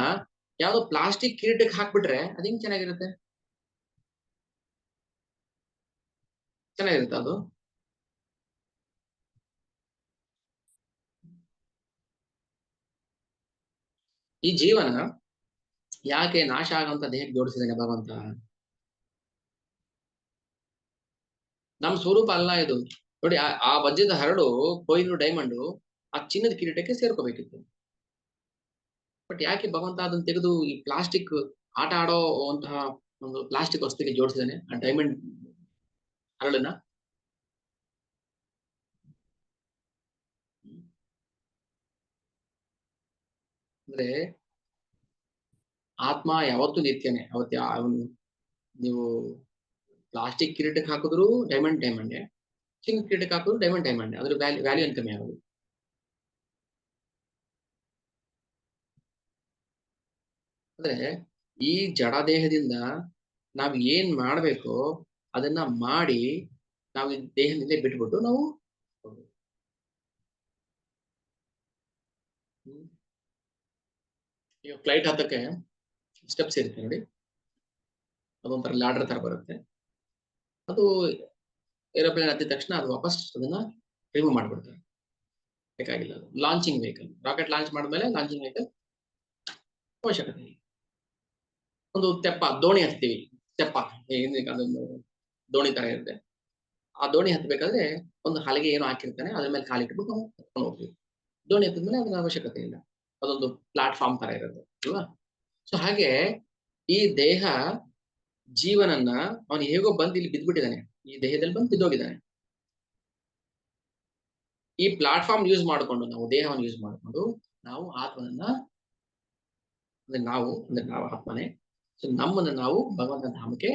ಯಾವ್ದೋ ಪ್ಲಾಸ್ಟಿಕ್ ಕಿರೀಟಕ್ಕೆ ಹಾಕ್ಬಿಟ್ರೆ ಅದು ಹೆಂಗ್ ಚೆನ್ನಾಗಿರುತ್ತೆ? ಚೆನ್ನಾಗಿರುತ್ತೆ ಅದು? ಈ ಜೀವನ ಯಾಕೆ ನಾಶ ಆಗುವಂತ ದೇಹಕ್ಕೆ ಜೋಡಿಸಿದಾನೆ ಭಗವಂತ? ನಮ್ ಸ್ವರೂಪ ಅಲ್ಲ ಇದು. ನೋಡಿ, ಆ ವಜ್ರದ ಹರಳು, ಕೊಯ್ಲು ಡೈಮಂಡ್ ಆ ಚಿನ್ನದ ಕಿರೀಟಕ್ಕೆ ಸೇರ್ಕೋಬೇಕಿತ್ತು. ಬಟ್ ಯಾಕೆ ಭಗವಂತ ಅದನ್ನ ತೆಗೆದು ಈ ಪ್ಲಾಸ್ಟಿಕ್ ಆಟ ಆಡೋ ಅಂತಹ ಒಂದು ಪ್ಲಾಸ್ಟಿಕ್ ವಸ್ತುಗೆ ಜೋಡಿಸಿದಾನೆ ಆ ಡೈಮಂಡ್ ಹರಳನ್ನ? ಅಂದ್ರೆ ಆತ್ಮ ಯಾವತ್ತೂ ನಿತ್ಯನೇ. ಅವತ್ತು ಅವನು, ನೀವು ಪ್ಲಾಸ್ಟಿಕ್ ಕಿರೀಟಕ್ಕೆ ಹಾಕಿದ್ರು ಡೈಮಂಡ್ ಡೈಮಂಡ್, ಚಿನ್ನ ಕಿರೀಟಕ್ಕೆ ಹಾಕಿದ್ರು ಡೈಮಂಡ್ ಡೈಮಂಡ್. ಅದ್ರ ವ್ಯಾಲ್ಯೂ ಏನು ಕಮ್ಮಿ ಆಗೋದು? ಅಂದ್ರೆ ಈ ಜಡ ದೇಹದಿಂದ ನಾವ್ ಏನ್ ಮಾಡ್ಬೇಕೋ ಅದನ್ನ ಮಾಡಿ ನಾವು ಈ ದೇಹದಿಂದ ಬಿಟ್ಬಿಟ್ಟು ನಾವು ಈಗ ಫ್ಲೈಟ್ ಹತ್ತಕ್ಕೆ ಸ್ಟೆಪ್ಸ್ ಇರುತ್ತೆ ನೋಡಿ, ಅದೊಂಥರ ಲ್ಯಾಡರ್ ತರ ಬರುತ್ತೆ. ಅದು ಏರೋಪ್ಲೇನ್ ಹತ್ತಿದ ತಕ್ಷಣ ಅದು ವಾಪಸ್ ಅದನ್ನ ರಿಮೂವ್ ಮಾಡ್ಬಿಡ್ತಾರೆ, ಬೇಕಾಗಿಲ್ಲ. ಅದು ಲಾಂಚಿಂಗ್ ವೆಹಿಕಲ್, ರಾಕೆಟ್ ಲಾಂಚ್ ಮಾಡಿದ್ಮೇಲೆ ಲಾಂಚಿಂಗ್ ವೆಹಿಕಲ್ ಅವಶ್ಯಕತೆ ಇಲ್ಲ. ಒಂದು ತೆಪ್ಪ, ದೋಣಿ ಹತ್ತೀವಿ, ತೆಪ್ಪ ಅದೊಂದು ದೋಣಿ ತರ ಇರುತ್ತೆ. ಆ ದೋಣಿ ಹತ್ತಬೇಕಾದ್ರೆ ಒಂದು ಹಲಗೆ ಏನೋ ಹಾಕಿರ್ತಾನೆ, ಅದ್ರ ಮೇಲೆ ಕಾಲಿಟ್ಬಿಟ್ಟು ನಾವು ಹತ್ಕೊಂಡು ಹೋಗ್ತೀವಿ. ದೋಣಿ ಹತ್ತಿದ್ಮೇಲೆ ಅದರ ಅವಶ್ಯಕತೆ ಇಲ್ಲ, ಅದೊಂದು ಪ್ಲಾಟ್ಫಾರ್ಮ್ ತರ ಇರುತ್ತೆ ಅಲ್ವಾ? ಸೊ ಹಾಗೆ ಈ ದೇಹ ಜೀವನನ್ನ ಅವನು ಹೇಗೋ ಬಂದು ಇಲ್ಲಿ ಬಿದ್ದ್ಬಿಟ್ಟಿದ್ದಾನೆ, ಈ ದೇಹದಲ್ಲಿ ಬಂದು ಬಿದ್ದೋಗಿದ್ದಾನೆ. ಈ ಪ್ಲಾಟ್ಫಾರ್ಮ್ ಯೂಸ್ ಮಾಡಿಕೊಂಡು, ನಾವು ದೇಹವನ್ನು ಯೂಸ್ ಮಾಡಿಕೊಂಡು ನಾವು ಆತ್ಮನನ್ನ, ನಾವು ಆತ್ಮನೇ. ಸೊ ನಮ್ಮನ್ನ ನಾವು ಭಗವಂತನ ಧಾಮಕ್ಕೆ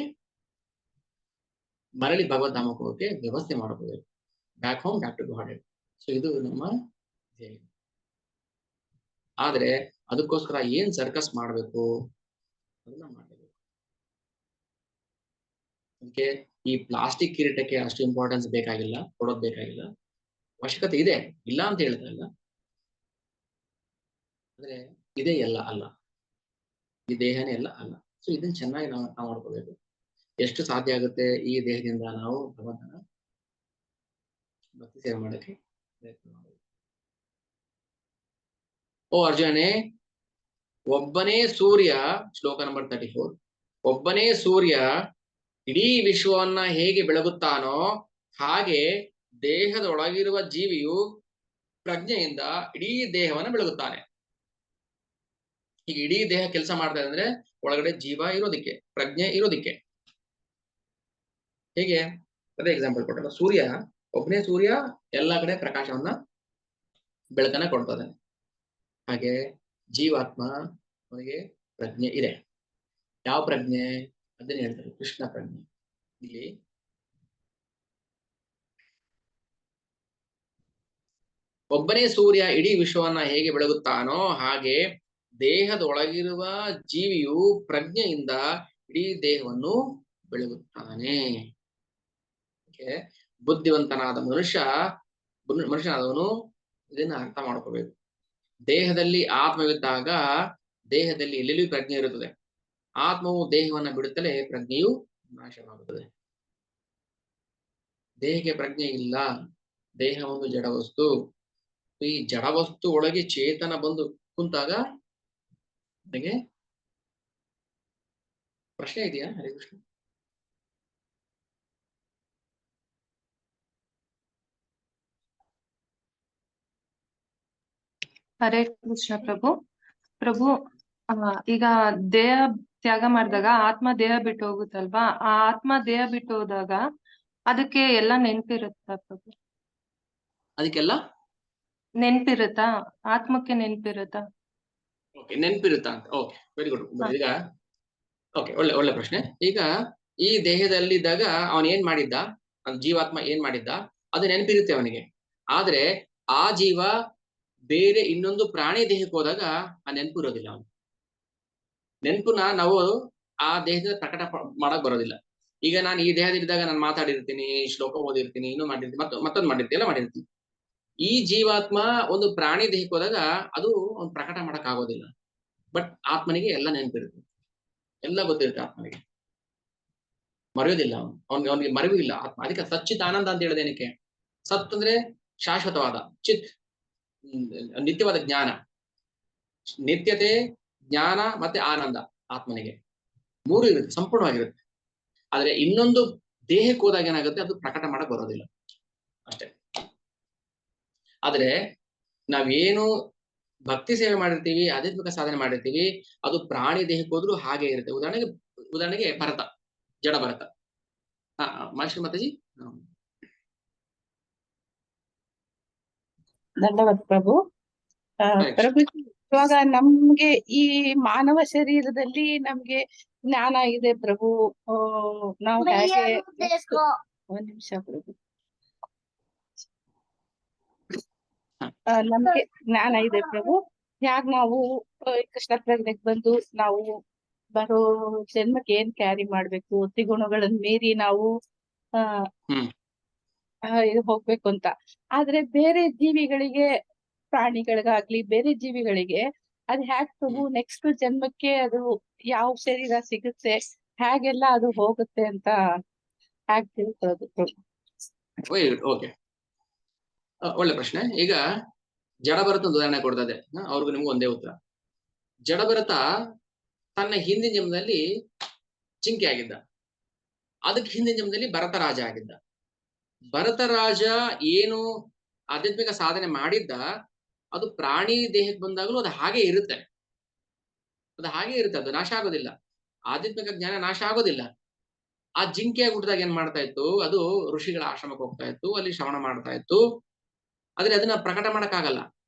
ಮರಳಿ ಭಗವದ್ ಧಾಮಕ್ಕೆ ಹೋಗಕ್ಕೆ ವ್ಯವಸ್ಥೆ ಮಾಡ್ಕೋಬೇಕು. Back home, back to God. So ಇದು ನಮ್ಮ ಧ್ಯೇಯ. ಆದ್ರೆ ಅದಕ್ಕೋಸ್ಕರ ಏನ್ ಸರ್ಕಸ್ ಮಾಡ್ಬೇಕು ಅದನ್ನ ಮಾಡಬೇಕು. ಅದಕ್ಕೆ ಈ ಪ್ಲಾಸ್ಟಿಕ್ ಕಿರೀಟಕ್ಕೆ ಅಷ್ಟು ಇಂಪಾರ್ಟೆನ್ಸ್ ಬೇಕಾಗಿಲ್ಲ, ಕೊಡೋದ್ ಬೇಕಾಗಿಲ್ಲ. ಅವಶ್ಯಕತೆ ಇದೆ, ಇಲ್ಲ ಅಂತ ಹೇಳ್ತಾ ಇಲ್ಲ. ಅಂದ್ರೆ ಇದೇ ಎಲ್ಲ ಅಲ್ಲ, ಈ ದೇಹನೇ ಎಲ್ಲ ಅಲ್ಲ. ಸೊ ಇದನ್ನ ಚೆನ್ನಾಗಿ ನಾವು ಮಾಡ್ಕೋಬೇಕು. ಎಷ್ಟು ಸಾಧ್ಯ ಆಗುತ್ತೆ ಈ ದೇಹದಿಂದ ನಾವು ಭಗವಂತನ ಭಕ್ತಿ ಸೇವೆ ಮಾಡಕ್ಕೆ ಪ್ರಯತ್ನ ಮಾಡಬೇಕು. ಓ ಅರ್ಜುನನೇ, ಒಬ್ಬನೇ ಸೂರ್ಯ, ಶ್ಲೋಕ ನಂಬರ್ 34, ಒಬ್ಬನೇ ಸೂರ್ಯ ಇಡೀ ವಿಶ್ವವನ್ನ ಹೇಗೆ ಬೆಳಗುತ್ತಾನೋ ಹಾಗೆ ದೇಹದೊಳಗಿರುವ ಜೀವಿಯು ಪ್ರಜ್ಞೆಯಿಂದ ಇಡೀ ದೇಹವನ್ನ ಬೆಳಗುತ್ತಾನೆ. ಈಗ ಇಡೀ ದೇಹ ಕೆಲಸ ಮಾಡ್ತಾ ಇದೆ ಅಂದ್ರೆ ಒಳಗಡೆ ಜೀವ ಇರೋದಿಕ್ಕೆ, ಪ್ರಜ್ಞೆ ಇರೋದಿಕ್ಕೆ. ಹೇಗೆ? ಅದೇ ಎಕ್ಸಾಂಪಲ್ ಕೊಟ್ಟಲ್ಲ, ಸೂರ್ಯ, ಒಬ್ಬನೇ ಸೂರ್ಯ ಎಲ್ಲಾ ಕಡೆ ಪ್ರಕಾಶವನ್ನ, ಬೆಳಕನ್ನ ಕೊಡ್ತದೆ. ಹಾಗೆ ಜೀವಾತ್ಮ, ಅವನಿಗೆ ಪ್ರಜ್ಞೆ ಇದೆ. ಯಾವ ಪ್ರಜ್ಞೆ? ಅದನ್ನ ಹೇಳ್ತಾರೆ ಕೃಷ್ಣ ಪ್ರಜ್ಞೆ. ಇಲ್ಲಿ ಒಬ್ಬನೇ ಸೂರ್ಯ ಇಡೀ ವಿಶ್ವವನ್ನ ಹೇಗೆ ಬೆಳಗುತ್ತಾನೋ ಹಾಗೆ ದೇಹದೊಳಗಿರುವ ಜೀವಿಯು ಪ್ರಜ್ಞೆಯಿಂದ ಇಡೀ ದೇಹವನ್ನು ಬೆಳಗುತ್ತಾನೆ. ಬುದ್ಧಿವಂತನಾದ ಮನುಷ್ಯನಾದವನು ಇದನ್ನ ಅರ್ಥ ಮಾಡ್ಕೋಬೇಕು. ದೇಹದಲ್ಲಿ ಆತ್ಮವಿದ್ದಾಗ ದೇಹದಲ್ಲಿ ಎಲ್ಲೆಲ್ಲೂ ಪ್ರಜ್ಞೆ ಇರುತ್ತದೆ. ಆತ್ಮವು ದೇಹವನ್ನ ಬಿಡುತ್ತಲೇ ಪ್ರಜ್ಞೆಯು ನಾಶವಾಗುತ್ತದೆ. ದೇಹಕ್ಕೆ ಪ್ರಜ್ಞೆ ಇಲ್ಲ, ದೇಹ ಒಂದು ಜಡವಸ್ತು. ಈ ಜಡವಸ್ತು ಒಳಗೆ ಚೇತನ ಬಂದು ಕುಂತಾಗ ನನಗೆ ಪ್ರಶ್ನೆ ಇದೆಯಾ ಹರಿಕೃಷ್ಣ? ಹರೇ ಕೃಷ್ಣ ಪ್ರಭು. ಪ್ರಭು, ಈಗ ದೇಹ ತ್ಯಾಗ ಮಾಡಿದಾಗ ಆತ್ಮ ದೇಹ ಬಿಟ್ಟು ಹೋಗುತ್ತಲ್ವಾ? ಆ ಆತ್ಮ ದೇಹ ಬಿಟ್ಟು ಹೋದಾಗ ಅದಕ್ಕೆ ಎಲ್ಲ ನೆನ್ಪಿರುತ್ತಾ ಪ್ರಭು? ಅದಕ್ಕೆಲ್ಲ ನೆನ್ಪಿರುತ್ತಾ? ಆತ್ಮಕ್ಕೆ ನೆನ್ಪಿರುತ್ತಾ? ಓಕೆ, ನೆನ್ಪಿರುತ್ತಾ ಅಂತ. Okay, very good. ಈಗ ಓಕೆ, ಒಳ್ಳೆ ಪ್ರಶ್ನೆ. ಈಗ ಈ ದೇಹದಲ್ಲಿದ್ದಾಗ ಅವನ್ ಏನ್ ಮಾಡಿದ್ದ, ಜೀವಾತ್ಮ ಏನ್ ಮಾಡಿದ್ದ ಅದು ನೆನಪಿರುತ್ತೆ ಅವನಿಗೆ. ಆದ್ರೆ ಆ ಜೀವ ಬೇರೆ ಇನ್ನೊಂದು ಪ್ರಾಣಿ ದೇಹಕ್ಕೆ ಹೋದಾಗ ಆ ನೆನಪು ಇರೋದಿಲ್ಲ. ಅವನು ನೆನಪುನ ನಾವು ಆ ದೇಹದಿಂದ ಪ್ರಕಟ ಮಾಡಕ್ ಬರೋದಿಲ್ಲ. ಈಗ ನಾನು ಈ ದೇಹದಲ್ಲಿದ್ದಾಗ ನಾನು ಮಾತಾಡಿರ್ತೀನಿ, ಶ್ಲೋಕ ಓದಿರ್ತೀನಿ, ಇನ್ನೂ ಮಾಡಿರ್ತೀನಿ, ಮತ್ತೊಂದು ಮಾಡಿರ್ತೀನಿ, ಎಲ್ಲ ಮಾಡಿರ್ತೀನಿ. ಈ ಜೀವಾತ್ಮ ಒಂದು ಪ್ರಾಣಿ ದೇಹಕ್ಕೆ ಹೋದಾಗ ಅದು ಅವ್ನು ಪ್ರಕಟ ಮಾಡಕ್ ಆಗೋದಿಲ್ಲ. ಬಟ್ ಆತ್ಮನಿಗೆ ಎಲ್ಲ ನೆನಪಿರುತ್ತೆ, ಎಲ್ಲ ಗೊತ್ತಿರುತ್ತೆ ಆತ್ಮನಿಗೆ. ಮರೆಯೋದಿಲ್ಲ ಅವನಿಗೆ ಮರೆಯೂ ಇಲ್ಲ ಆತ್ಮ. ಅದಕ್ಕೆ ಸಚ್ಚಿತ್ ಆನಂದ ಅಂತ ಹೇಳೋದೇನಕ್ಕೆ? ಸತ್ ಅಂದ್ರೆ ಶಾಶ್ವತವಾದ, ಚಿತ್ ನಿತ್ಯವಾದ ಜ್ಞಾನ, ನಿತ್ಯತೆ, ಜ್ಞಾನ ಮತ್ತೆ ಆನಂದ. ಆತ್ಮನಿಗೆ ಮೂರು ಇರುತ್ತೆ, ಸಂಪೂರ್ಣವಾಗಿರುತ್ತೆ. ಆದ್ರೆ ಇನ್ನೊಂದು ದೇಹಕ್ಕೆ ಹೋದಾಗ ಏನಾಗುತ್ತೆ, ಅದು ಪ್ರಕಟ ಮಾಡಕ್ ಬರೋದಿಲ್ಲ ಅಷ್ಟೇ. ಆದ್ರೆ ನಾವೇನು ಭಕ್ತಿ ಸೇವೆ ಮಾಡಿರ್ತೀವಿ, ಆಧ್ಯಾತ್ಮಿಕ ಸಾಧನೆ ಮಾಡಿರ್ತೀವಿ, ಅದು ಪ್ರಾಣಿ ದೇಹಕ್ಕೆ ಹೋದ್ರೂ ಹಾಗೆ ಇರುತ್ತೆ. ಉದಾಹರಣೆಗೆ ಭರತ, ಜಡ ಭರತ. ಮಾಸ್ಟರ್ ಮಾತಾಜಿ. ಧನ್ಯವಾದ ಪ್ರಭು. ಪ್ರಭು, ಇವಾಗ ನಮ್ಗೆ ಈ ಮಾನವ ಶರೀರದಲ್ಲಿ ನಮ್ಗೆ ಜ್ಞಾನ ಇದೆ ಪ್ರಭು. ನಾವು ಹೇಗೆ, ಒಂದ್ ನಿಮಿಷ ಪ್ರಭು, ನಮ್ಗೆ ಜ್ಞಾನ ಇದೆ ಪ್ರಭು. ಯಾಕೆ ನಾವು ಕೃಷ್ಣ ಪ್ರಜ್ಞೆಗೆ ಬಂದು ನಾವು ಬರೋ ಜನ್ಮಕ್ಕೆ ಏನ್ ಕ್ಯಾರಿ ಮಾಡ್ಬೇಕು, ತ್ರಿಗುಣಗಳನ್ನ ಮೀರಿ ನಾವು ಇದು ಹೋಗ್ಬೇಕು ಅಂತ. ಆದ್ರೆ ಬೇರೆ ಜೀವಿಗಳಿಗೆ, ಪ್ರಾಣಿಗಳಿಗಾಗ್ಲಿ ಬೇರೆ ಜೀವಿಗಳಿಗೆ ಅದ್ ಹ್ಯಾಕ್ ಪ್ರಭು ನೆಕ್ಸ್ಟ್ ಜನ್ಮಕ್ಕೆ ಅದು ಯಾವ ಶರೀರ ಸಿಗುತ್ತೆ, ಹೇಗೆಲ್ಲ ಅದು ಹೋಗುತ್ತೆ ಅಂತ ಹ್ಯಾಕ್ ತಿಳ್ಕೊಳ್ಳೋದು ಪ್ರಭು? ಓಕೆ, ಒಳ್ಳೆ ಪ್ರಶ್ನೆ. ಈಗ ಜಡಭರತ ಉದಾಹರಣೆ ಕೊಡ್ತದೆ, ಅವ್ರಿಗೂ ನಿಮ್ಗೂ ಒಂದೇ ಉತ್ತರ. ಜಡಭರತ ತನ್ನ ಹಿಂದಿನ ಜನ್ಮದಲ್ಲಿ ಜಿಂಕೆ ಆಗಿದ್ದ, ಅದಕ್ಕೆ ಹಿಂದಿನ ಜನ್ಮದಲ್ಲಿ ಭರತ ರಾಜ ಆಗಿದ್ದ. ಭರತ ರಾಜ ಏನು ಆಧ್ಯಾತ್ಮಿಕ ಸಾಧನೆ ಮಾಡಿದ್ದ, ಅದು ಪ್ರಾಣಿ ದೇಹಕ್ಕೆ ಬಂದಾಗಲೂ ಅದು ಹಾಗೆ ಇರುತ್ತೆ. ಅದು ನಾಶ ಆಗೋದಿಲ್ಲ. ಆಧ್ಯಾತ್ಮಿಕ ಜ್ಞಾನ ನಾಶ ಆಗೋದಿಲ್ಲ. ಆ ಜಿಂಕೆಯಾಗಿ ಹುಟ್ಟಿದಾಗ ಏನ್ ಮಾಡ್ತಾ ಇತ್ತು, ಅದು ಋಷಿಗಳ ಆಶ್ರಮಕ್ಕೆ ಹೋಗ್ತಾ ಇತ್ತು, ಅಲ್ಲಿ ಶ್ರವಣ ಮಾಡ್ತಾ ಇತ್ತು. ಆದ್ರೆ ಅದನ್ನ ಪ್ರಕಟ ಮಾಡಕ್ಕಾಗಲ್ಲ.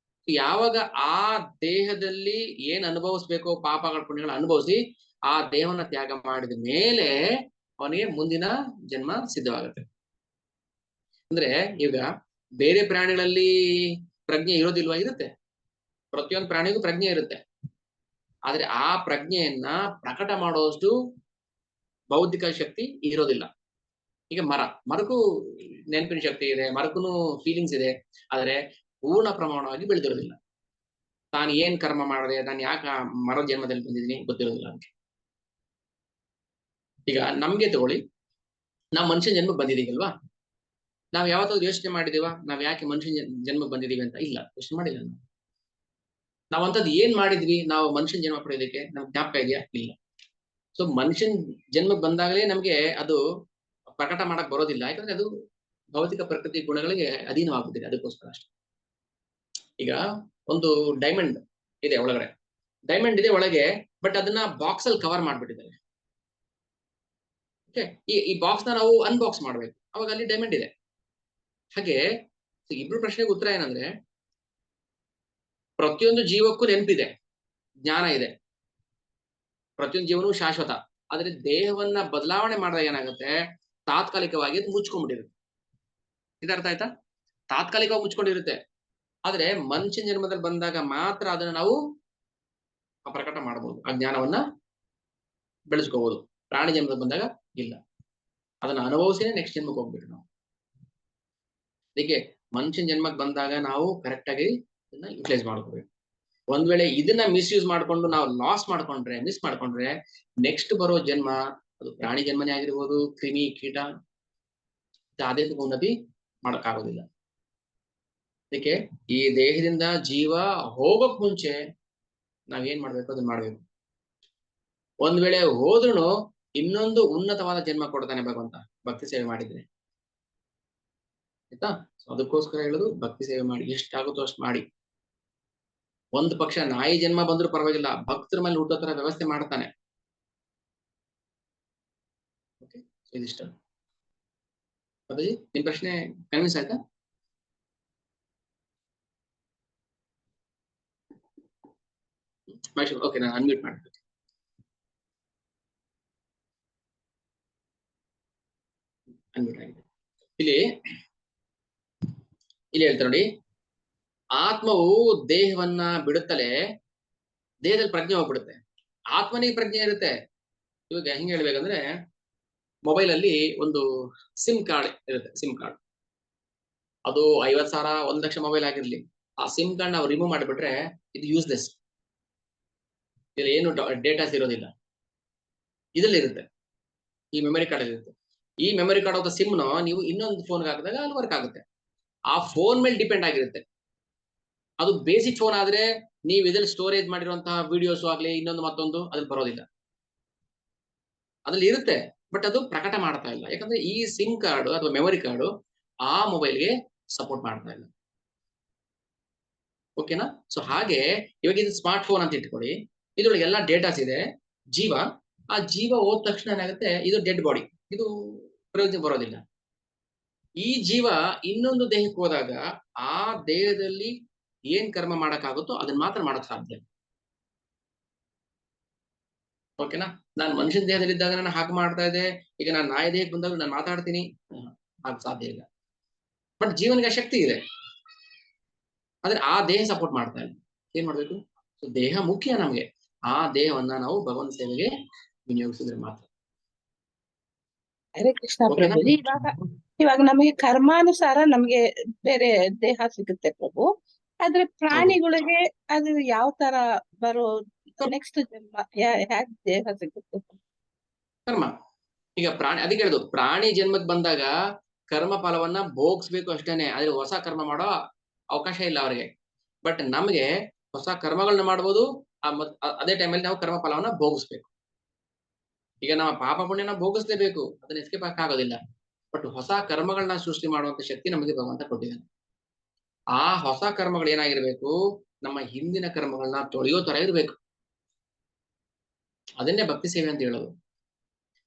ಯಾವಾಗ ಆ ದೇಹದಲ್ಲಿ ಏನ್ ಅನುಭವಿಸ್ಬೇಕೋ ಪಾಪಗಳ ಪುಣ್ಯಗಳ ಅನುಭವಿಸಿ ಆ ದೇಹವನ್ನ ತ್ಯಾಗ ಮಾಡಿದ ಮೇಲೆ ಅವನಿಗೆ ಮುಂದಿನ ಜನ್ಮ ಸಿದ್ಧವಾಗುತ್ತೆ. ಅಂದ್ರೆ ಈಗ ಬೇರೆ ಪ್ರಾಣಿಗಳಲ್ಲಿ ಪ್ರಜ್ಞೆ ಇರೋದಿಲ್ವಾ? ಇರುತ್ತೆ, ಪ್ರತಿಯೊಂದು ಪ್ರಾಣಿಗೂ ಪ್ರಜ್ಞೆ ಇರುತ್ತೆ. ಆದ್ರೆ ಆ ಪ್ರಜ್ಞೆಯನ್ನ ಪ್ರಕಟ ಮಾಡುವಷ್ಟು ಬೌದ್ಧಿಕ ಶಕ್ತಿ ಇರೋದಿಲ್ಲ. ಈಗ ಮರಕ್ಕೂ ನೆನಪಿನ ಶಕ್ತಿ ಇದೆ, ಮರಕ್ಕೂ ಫೀಲಿಂಗ್ಸ್ ಇದೆ, ಆದ್ರೆ ಪೂರ್ಣ ಪ್ರಮಾಣವಾಗಿ ಬೆಳೆದಿರೋದಿಲ್ಲ. ತಾನು ಏನ್ ಕರ್ಮ ಮಾಡಿದೆ, ನಾನು ಯಾಕೆ ಮರ ಜನ್ಮದಲ್ಲಿ ಬಂದಿದ್ದೀನಿ ಗೊತ್ತಿರೋದಿಲ್ಲ ಅದಕ್ಕೆ. ಈಗ ನಮ್ಗೆ ತಗೊಳ್ಳಿ, ನಾವು ಮನುಷ್ಯನ ಜನ್ಮ ಬಂದಿದೀವಲ್ವಾ? ನಾವ್ ಯಾವತ್ತಾದ್ರು ಯೋಚನೆ ಮಾಡಿದೀವ ನಾವ್ ಯಾಕೆ ಮನುಷ್ಯನ ಜನ್ಮ ಬಂದಿದೀವಿ ಅಂತ? ಇಲ್ಲ, ಯೋಚನೆ ಮಾಡಿಲ್ಲ. ನಾವಂತದ್ದು ಏನ್ ಮಾಡಿದ್ವಿ ನಾವು ಮನುಷ್ಯನ ಜನ್ಮ ಪಡೆಯೋದಕ್ಕೆ? ನಮ್ಗೆ ಜ್ಞಾಪಕ ಇದೆಯಾ? ಇಲ್ಲ. ಸೊ ಮನುಷ್ಯನ್ ಜನ್ಮಕ್ಕೆ ಬಂದಾಗಲೇ ನಮ್ಗೆ ಅದು ಪ್ರಕಟ ಮಾಡಕ್ ಬರೋದಿಲ್ಲ, ಯಾಕಂದ್ರೆ ಅದು ಭೌತಿಕ ಪ್ರಕೃತಿ ಗುಣಗಳಿಗೆ ಅಧೀನವಾಗುತ್ತಿದೆ. ಅದಕ್ಕೋಸ್ಕರ ಅಷ್ಟೇ. ಈಗ ಒಂದು ಡೈಮಂಡ್ ಇದೆ ಒಳಗಡೆ, ಡೈಮಂಡ್ ಇದೆ ಒಳಗೆ, ಬಟ್ ಅದನ್ನ ಬಾಕ್ಸ್ ಅಲ್ಲಿ ಕವರ್ ಮಾಡ್ಬಿಟ್ಟಿದ್ದಾರೆ. ಓಕೆ, ಈ ಬಾಕ್ಸ್ ನ ನಾವು ಅನ್ಬಾಕ್ಸ್ ಮಾಡ್ಬೇಕು, ಅವಾಗ ಅಲ್ಲಿ ಡೈಮಂಡ್ ಇದೆ. ಹಾಗೆ ಇಬ್ರು ಪ್ರಶ್ನೆಗೆ ಉತ್ತರ ಏನಂದ್ರೆ, ಪ್ರತಿಯೊಂದು ಜೀವಕ್ಕೂ ನೆನಪಿದೆ, ಜ್ಞಾನ ಇದೆ, ಪ್ರತಿಯೊಂದು ಜೀವನೂ ಶಾಶ್ವತ. ಆದ್ರೆ ದೇಹವನ್ನ ಬದಲಾವಣೆ ಮಾಡಿದಾಗ ಏನಾಗುತ್ತೆ, ತಾತ್ಕಾಲಿಕವಾಗಿ ಅದು ಮುಚ್ಕೊಂಡ್ಬಿಟ್ಟಿರುತ್ತೆ. ಇದರ್ಥ ಆಯ್ತಾ? ತಾತ್ಕಾಲಿಕವಾಗಿ ಮುಚ್ಕೊಂಡಿರುತ್ತೆ. ಆದ್ರೆ ಮನುಷ್ಯನ ಜನ್ಮದಲ್ಲಿ ಬಂದಾಗ ಮಾತ್ರ ಅದನ್ನ ನಾವು ಪ್ರಕಟ ಮಾಡಬಹುದು, ಆ ಜ್ಞಾನವನ್ನ ಬೆಳೆಸ್ಕೋಬಹುದು. ಪ್ರಾಣಿ ಜನ್ಮದಲ್ಲಿ ಬಂದಾಗ ಇಲ್ಲ, ಅದನ್ನ ಅನುಭವಿಸಿನೇ ನೆಕ್ಸ್ಟ್ ಜನ್ಮಕ್ಕೆ ಹೋಗ್ಬೇಕು ನಾವು. ಅದಕ್ಕೆ ಮನುಷ್ಯನ ಜನ್ಮಕ್ಕೆ ಬಂದಾಗ ನಾವು ಕರೆಕ್ಟ್ ಆಗಿ ಇದನ್ನ ಯುಟಿಲೈಸ್ ಮಾಡ್ಕೋಬೇಕು. ಒಂದ್ ವೇಳೆ ಇದನ್ನ ಮಿಸ್ಯೂಸ್ ಮಾಡ್ಕೊಂಡು ನಾವು ಮಿಸ್ ಮಾಡ್ಕೊಂಡ್ರೆ ನೆಕ್ಸ್ಟ್ ಬರೋ ಜನ್ಮ ಅದು ಪ್ರಾಣಿ ಜನ್ಮನೇ ಆಗಿರ್ಬೋದು, ಕ್ರಿಮಿ ಕೀಟ ಆಧ್ಯಾತ್ಮಿಕ ಉನ್ನತಿ ಮಾಡಕ್ಕಾಗೋದಿಲ್ಲ. ಅದಕ್ಕೆ ಈ ದೇಹದಿಂದ ಜೀವ ಹೋಗೋಕ್ ಮುಂಚೆ ನಾವೇನ್ ಮಾಡ್ಬೇಕು ಅದನ್ನ ಮಾಡ್ಬೇಕು. ಒಂದ್ ವೇಳೆ ಹೋದ್ರುನು ಇನ್ನೊಂದು ಉನ್ನತವಾದ ಜನ್ಮ ಕೊಡ್ತಾನೆ ಭಗವಂತ ಭಕ್ತಿ ಸೇವೆ ಮಾಡಿದ್ರೆ, ಆಯ್ತಾ. ಅದಕ್ಕೋಸ್ಕರ ಹೇಳುದು ಭಕ್ತಿ ಸೇವೆ ಮಾಡಿ, ಎಷ್ಟಾಗುತ್ತೋ ಅಷ್ಟು ಮಾಡಿ. ಒಂದು ಪಕ್ಷ ನಾಯಿ ಜನ್ಮ ಬಂದ್ರೂ ಪರವಾಗಿಲ್ಲ, ಭಕ್ತರ ಮೇಲೆ ಹುಟ್ಟೋ ತರ ವ್ಯವಸ್ಥೆ ಮಾಡ್ತಾನೆ. ಓಕೆ, ಇದಿಷ್ಟ. ಅದೇ ನಿಮ್ ಪ್ರಶ್ನೆ ಕನ್ವಿನ್ಸ್ ಆಯ್ತಾ? ಓಕೆ, ನಾನು ಅನ್ಮ್ಯೂಟ್ ಮಾಡ್ಬೇಕು. ಅನ್ಮ್ಯೂಟ್ ಆಗಿದೆ. ಇಲ್ಲಿ ಹೇಳ್ತಾರೆ ನೋಡಿ, ಆತ್ಮವು ದೇಹವನ್ನ ಬಿಡುತ್ತಲೇ ದೇಹದಲ್ಲಿ ಪ್ರಜ್ಞೆ ಹೋಗ್ಬಿಡುತ್ತೆ, ಆತ್ಮನಿಗೆ ಪ್ರಜ್ಞೆ ಇರುತ್ತೆ. ಇವಾಗ ಹೆಂಗ್ ಹೇಳ್ಬೇಕಂದ್ರೆ, ಮೊಬೈಲ್ ಅಲ್ಲಿ ಒಂದು ಸಿಮ್ ಕಾರ್ಡ್ ಇರುತ್ತೆ. ಸಿಮ್ ಕಾರ್ಡ್ ಅದು 50,000 1,00,000 ಮೊಬೈಲ್ ಆಗಿರ್ಲಿ, ಆ ಸಿಮ್ ಕಾರ್ಡ್ ನಾವು ರಿಮೂವ್ ಮಾಡಿಬಿಟ್ರೆ ಇದು ಯೂಸ್ಲೆಸ್. ಇಲ್ಲಿ ಏನು ಡೇಟಾಸ್ ಇರೋದಿಲ್ಲ, ಇದ್ರಲ್ಲಿ ಇರುತ್ತೆ, ಈ ಮೆಮೊರಿ ಕಾರ್ಡ್ ಅಲ್ಲಿ ಇರುತ್ತೆ. ಈ ಮೆಮೊರಿ ಕಾರ್ಡ್ ಆಫ್ ಸಿಮ್ ನ ನೀವು ಇನ್ನೊಂದು ಫೋನ್ಗೆ ಹಾಕಿದಾಗ ಅಲ್ಲಿ ವರ್ಕ್ ಆಗುತ್ತೆ. ಆ ಫೋನ್ ಮೇಲೆ ಡಿಪೆಂಡ್ ಆಗಿರುತ್ತೆ. ಅದು ಬೇಸಿಕ್ ಫೋನ್ ಆದ್ರೆ ನೀವು ಇದ್ರಲ್ಲಿ ಸ್ಟೋರೇಜ್ ಮಾಡಿರುವಂತಹ ವಿಡಿಯೋಸ್ ಆಗ್ಲಿ ಇನ್ನೊಂದು ಮತ್ತೊಂದು ಅದ್ರಲ್ಲಿ ಬರೋದಿಲ್ಲ, ಅದ್ರಲ್ಲಿ ಇರುತ್ತೆ, ಬಟ್ ಅದು ಪ್ರಕಟ ಮಾಡ್ತಾ ಇಲ್ಲ. ಯಾಕಂದ್ರೆ ಈ ಸಿಮ್ ಕಾರ್ಡ್ ಅಥವಾ ಮೆಮೊರಿ ಕಾರ್ಡ್ ಆ ಮೊಬೈಲ್ಗೆ ಸಪೋರ್ಟ್ ಮಾಡ್ತಾ ಇಲ್ಲ. ಓಕೆನಾ? ಸೊ ಹಾಗೆ ಇವಾಗ ಇದು ಸ್ಮಾರ್ಟ್ ಫೋನ್ ಅಂತ ಇಟ್ಕೊಳ್ಳಿ, ಇದ್ರೊಳಗೆ ಎಲ್ಲಾ ಡೇಟಾಸ್ ಇದೆ, ಜೀವ. ಆ ಜೀವ ಹೋದ ತಕ್ಷಣ ಏನಾಗುತ್ತೆ, ಇದು ಡೆಡ್ ಬಾಡಿ, ಇದು ಪ್ರಯೋಜನ ಬರೋದಿಲ್ಲ. ಈ ಜೀವ ಇನ್ನೊಂದು ದೇಹಕ್ಕೆ ಹೋದಾಗ ಆ ದೇಹದಲ್ಲಿ ಏನ್ ಕರ್ಮ ಮಾಡಕ್ಕಾಗುತ್ತೋ ಅದನ್ನ ಮಾತ್ರ ಮಾಡಕ್ ಸಾಧ್ಯ. ಓಕೆನಾ? ನಾನು ಮನುಷ್ಯನ ದೇಹದಲ್ಲಿ ಇದ್ದಾಗ ನಾನು ಹಾಗೆ ಮಾಡ್ತಾ ಇದ್ದೆ, ಈಗ ನಾನು ನಾಯಿ ದೇಹಕ್ಕೆ ಬಂದಾಗ ನಾನು ಮಾತಾಡ್ತೀನಿ, ಹಾಗೆ ಸಾಧ್ಯ ಇಲ್ಲ. ಬಟ್ ಜೀವನಿಗೆ ಶಕ್ತಿ ಇದೆ, ಆದ್ರೆ ಆ ದೇಹ ಸಪೋರ್ಟ್ ಮಾಡ್ತಾ ಇಲ್ಲ. ಏನ್ ಮಾಡ್ಬೇಕು? ಸೊ ದೇಹ ಮುಖ್ಯ ನಮ್ಗೆ, ಆ ದೇಹವನ್ನ ನಾವು ಭಗವಂತ ಸೇವೆಗೆ ವಿನಿಯೋಗಿಸಿದ್ರೆ ಮಾತ್ರ. ಹರೇ ಕೃಷ್ಣ ಪ್ರಭುಜಿ. ಇವಾಗ ನಮಗೆ ಕರ್ಮಾನುಸಾರ ನಮ್ಗೆ ಬೇರೆ ದೇಹ ಸಿಗುತ್ತೆ ಪ್ರಭು, ಆದ್ರೆ ಪ್ರಾಣಿಗಳಿಗೆ ಅದು ಯಾವ ತರ ಬರೋ ನೆಕ್ಸ್ಟ್ ಜನ್ಮ ಹ್ಯಾಕ್ ದೇಹ ಸಿಗುತ್ತೆ? ಕರ್ಮ. ಈಗ ಪ್ರಾಣಿ ಅದಕ್ಕೆ ಹೇಳುದು, ಪ್ರಾಣಿ ಜನ್ಮಕ್ಕೆ ಬಂದಾಗ ಕರ್ಮ ಫಲವನ್ನ ಭೋಗಿಸ್ಬೇಕು ಅಷ್ಟೇನೆ, ಆದ್ರೆ ಹೊಸ ಕರ್ಮ ಮಾಡೋ ಅವಕಾಶ ಇಲ್ಲ ಅವ್ರಿಗೆ. ಬಟ್ ನಮ್ಗೆ ಹೊಸ ಕರ್ಮಗಳನ್ನ ಮಾಡ್ಬೋದು, ಅದೇ ಟೈಮಲ್ಲಿ ನಾವು ಕರ್ಮ ಫಲವನ್ನ ಭೋಗಿಸ್ಬೇಕು. ಈಗ ನಮ್ಮ ಪಾಪ ಪುಣ್ಯನ ಭೋಗಿಸ್ಲೇಬೇಕು, ಅದನ್ನ ಎಸ್ಕೇಪ್ ಆಗೋದಿಲ್ಲ. ಬಟ್ ಹೊಸ ಕರ್ಮಗಳನ್ನ ಸೃಷ್ಟಿ ಮಾಡುವಂತ ಶಕ್ತಿ ನಮಗೆ ಭಗವಂತ ಕೊಟ್ಟಿದ್ದಾನೆ. ಆ ಹೊಸ ಕರ್ಮಗಳು ಏನಾಗಿರ್ಬೇಕು, ನಮ್ಮ ಹಿಂದಿನ ಕರ್ಮಗಳನ್ನ ತೊಳೆಯೋ ತರ ಇರ್ಬೇಕು. ಅದನ್ನೇ ಭಕ್ತಿ ಸೇವೆ ಅಂತ ಹೇಳೋದು.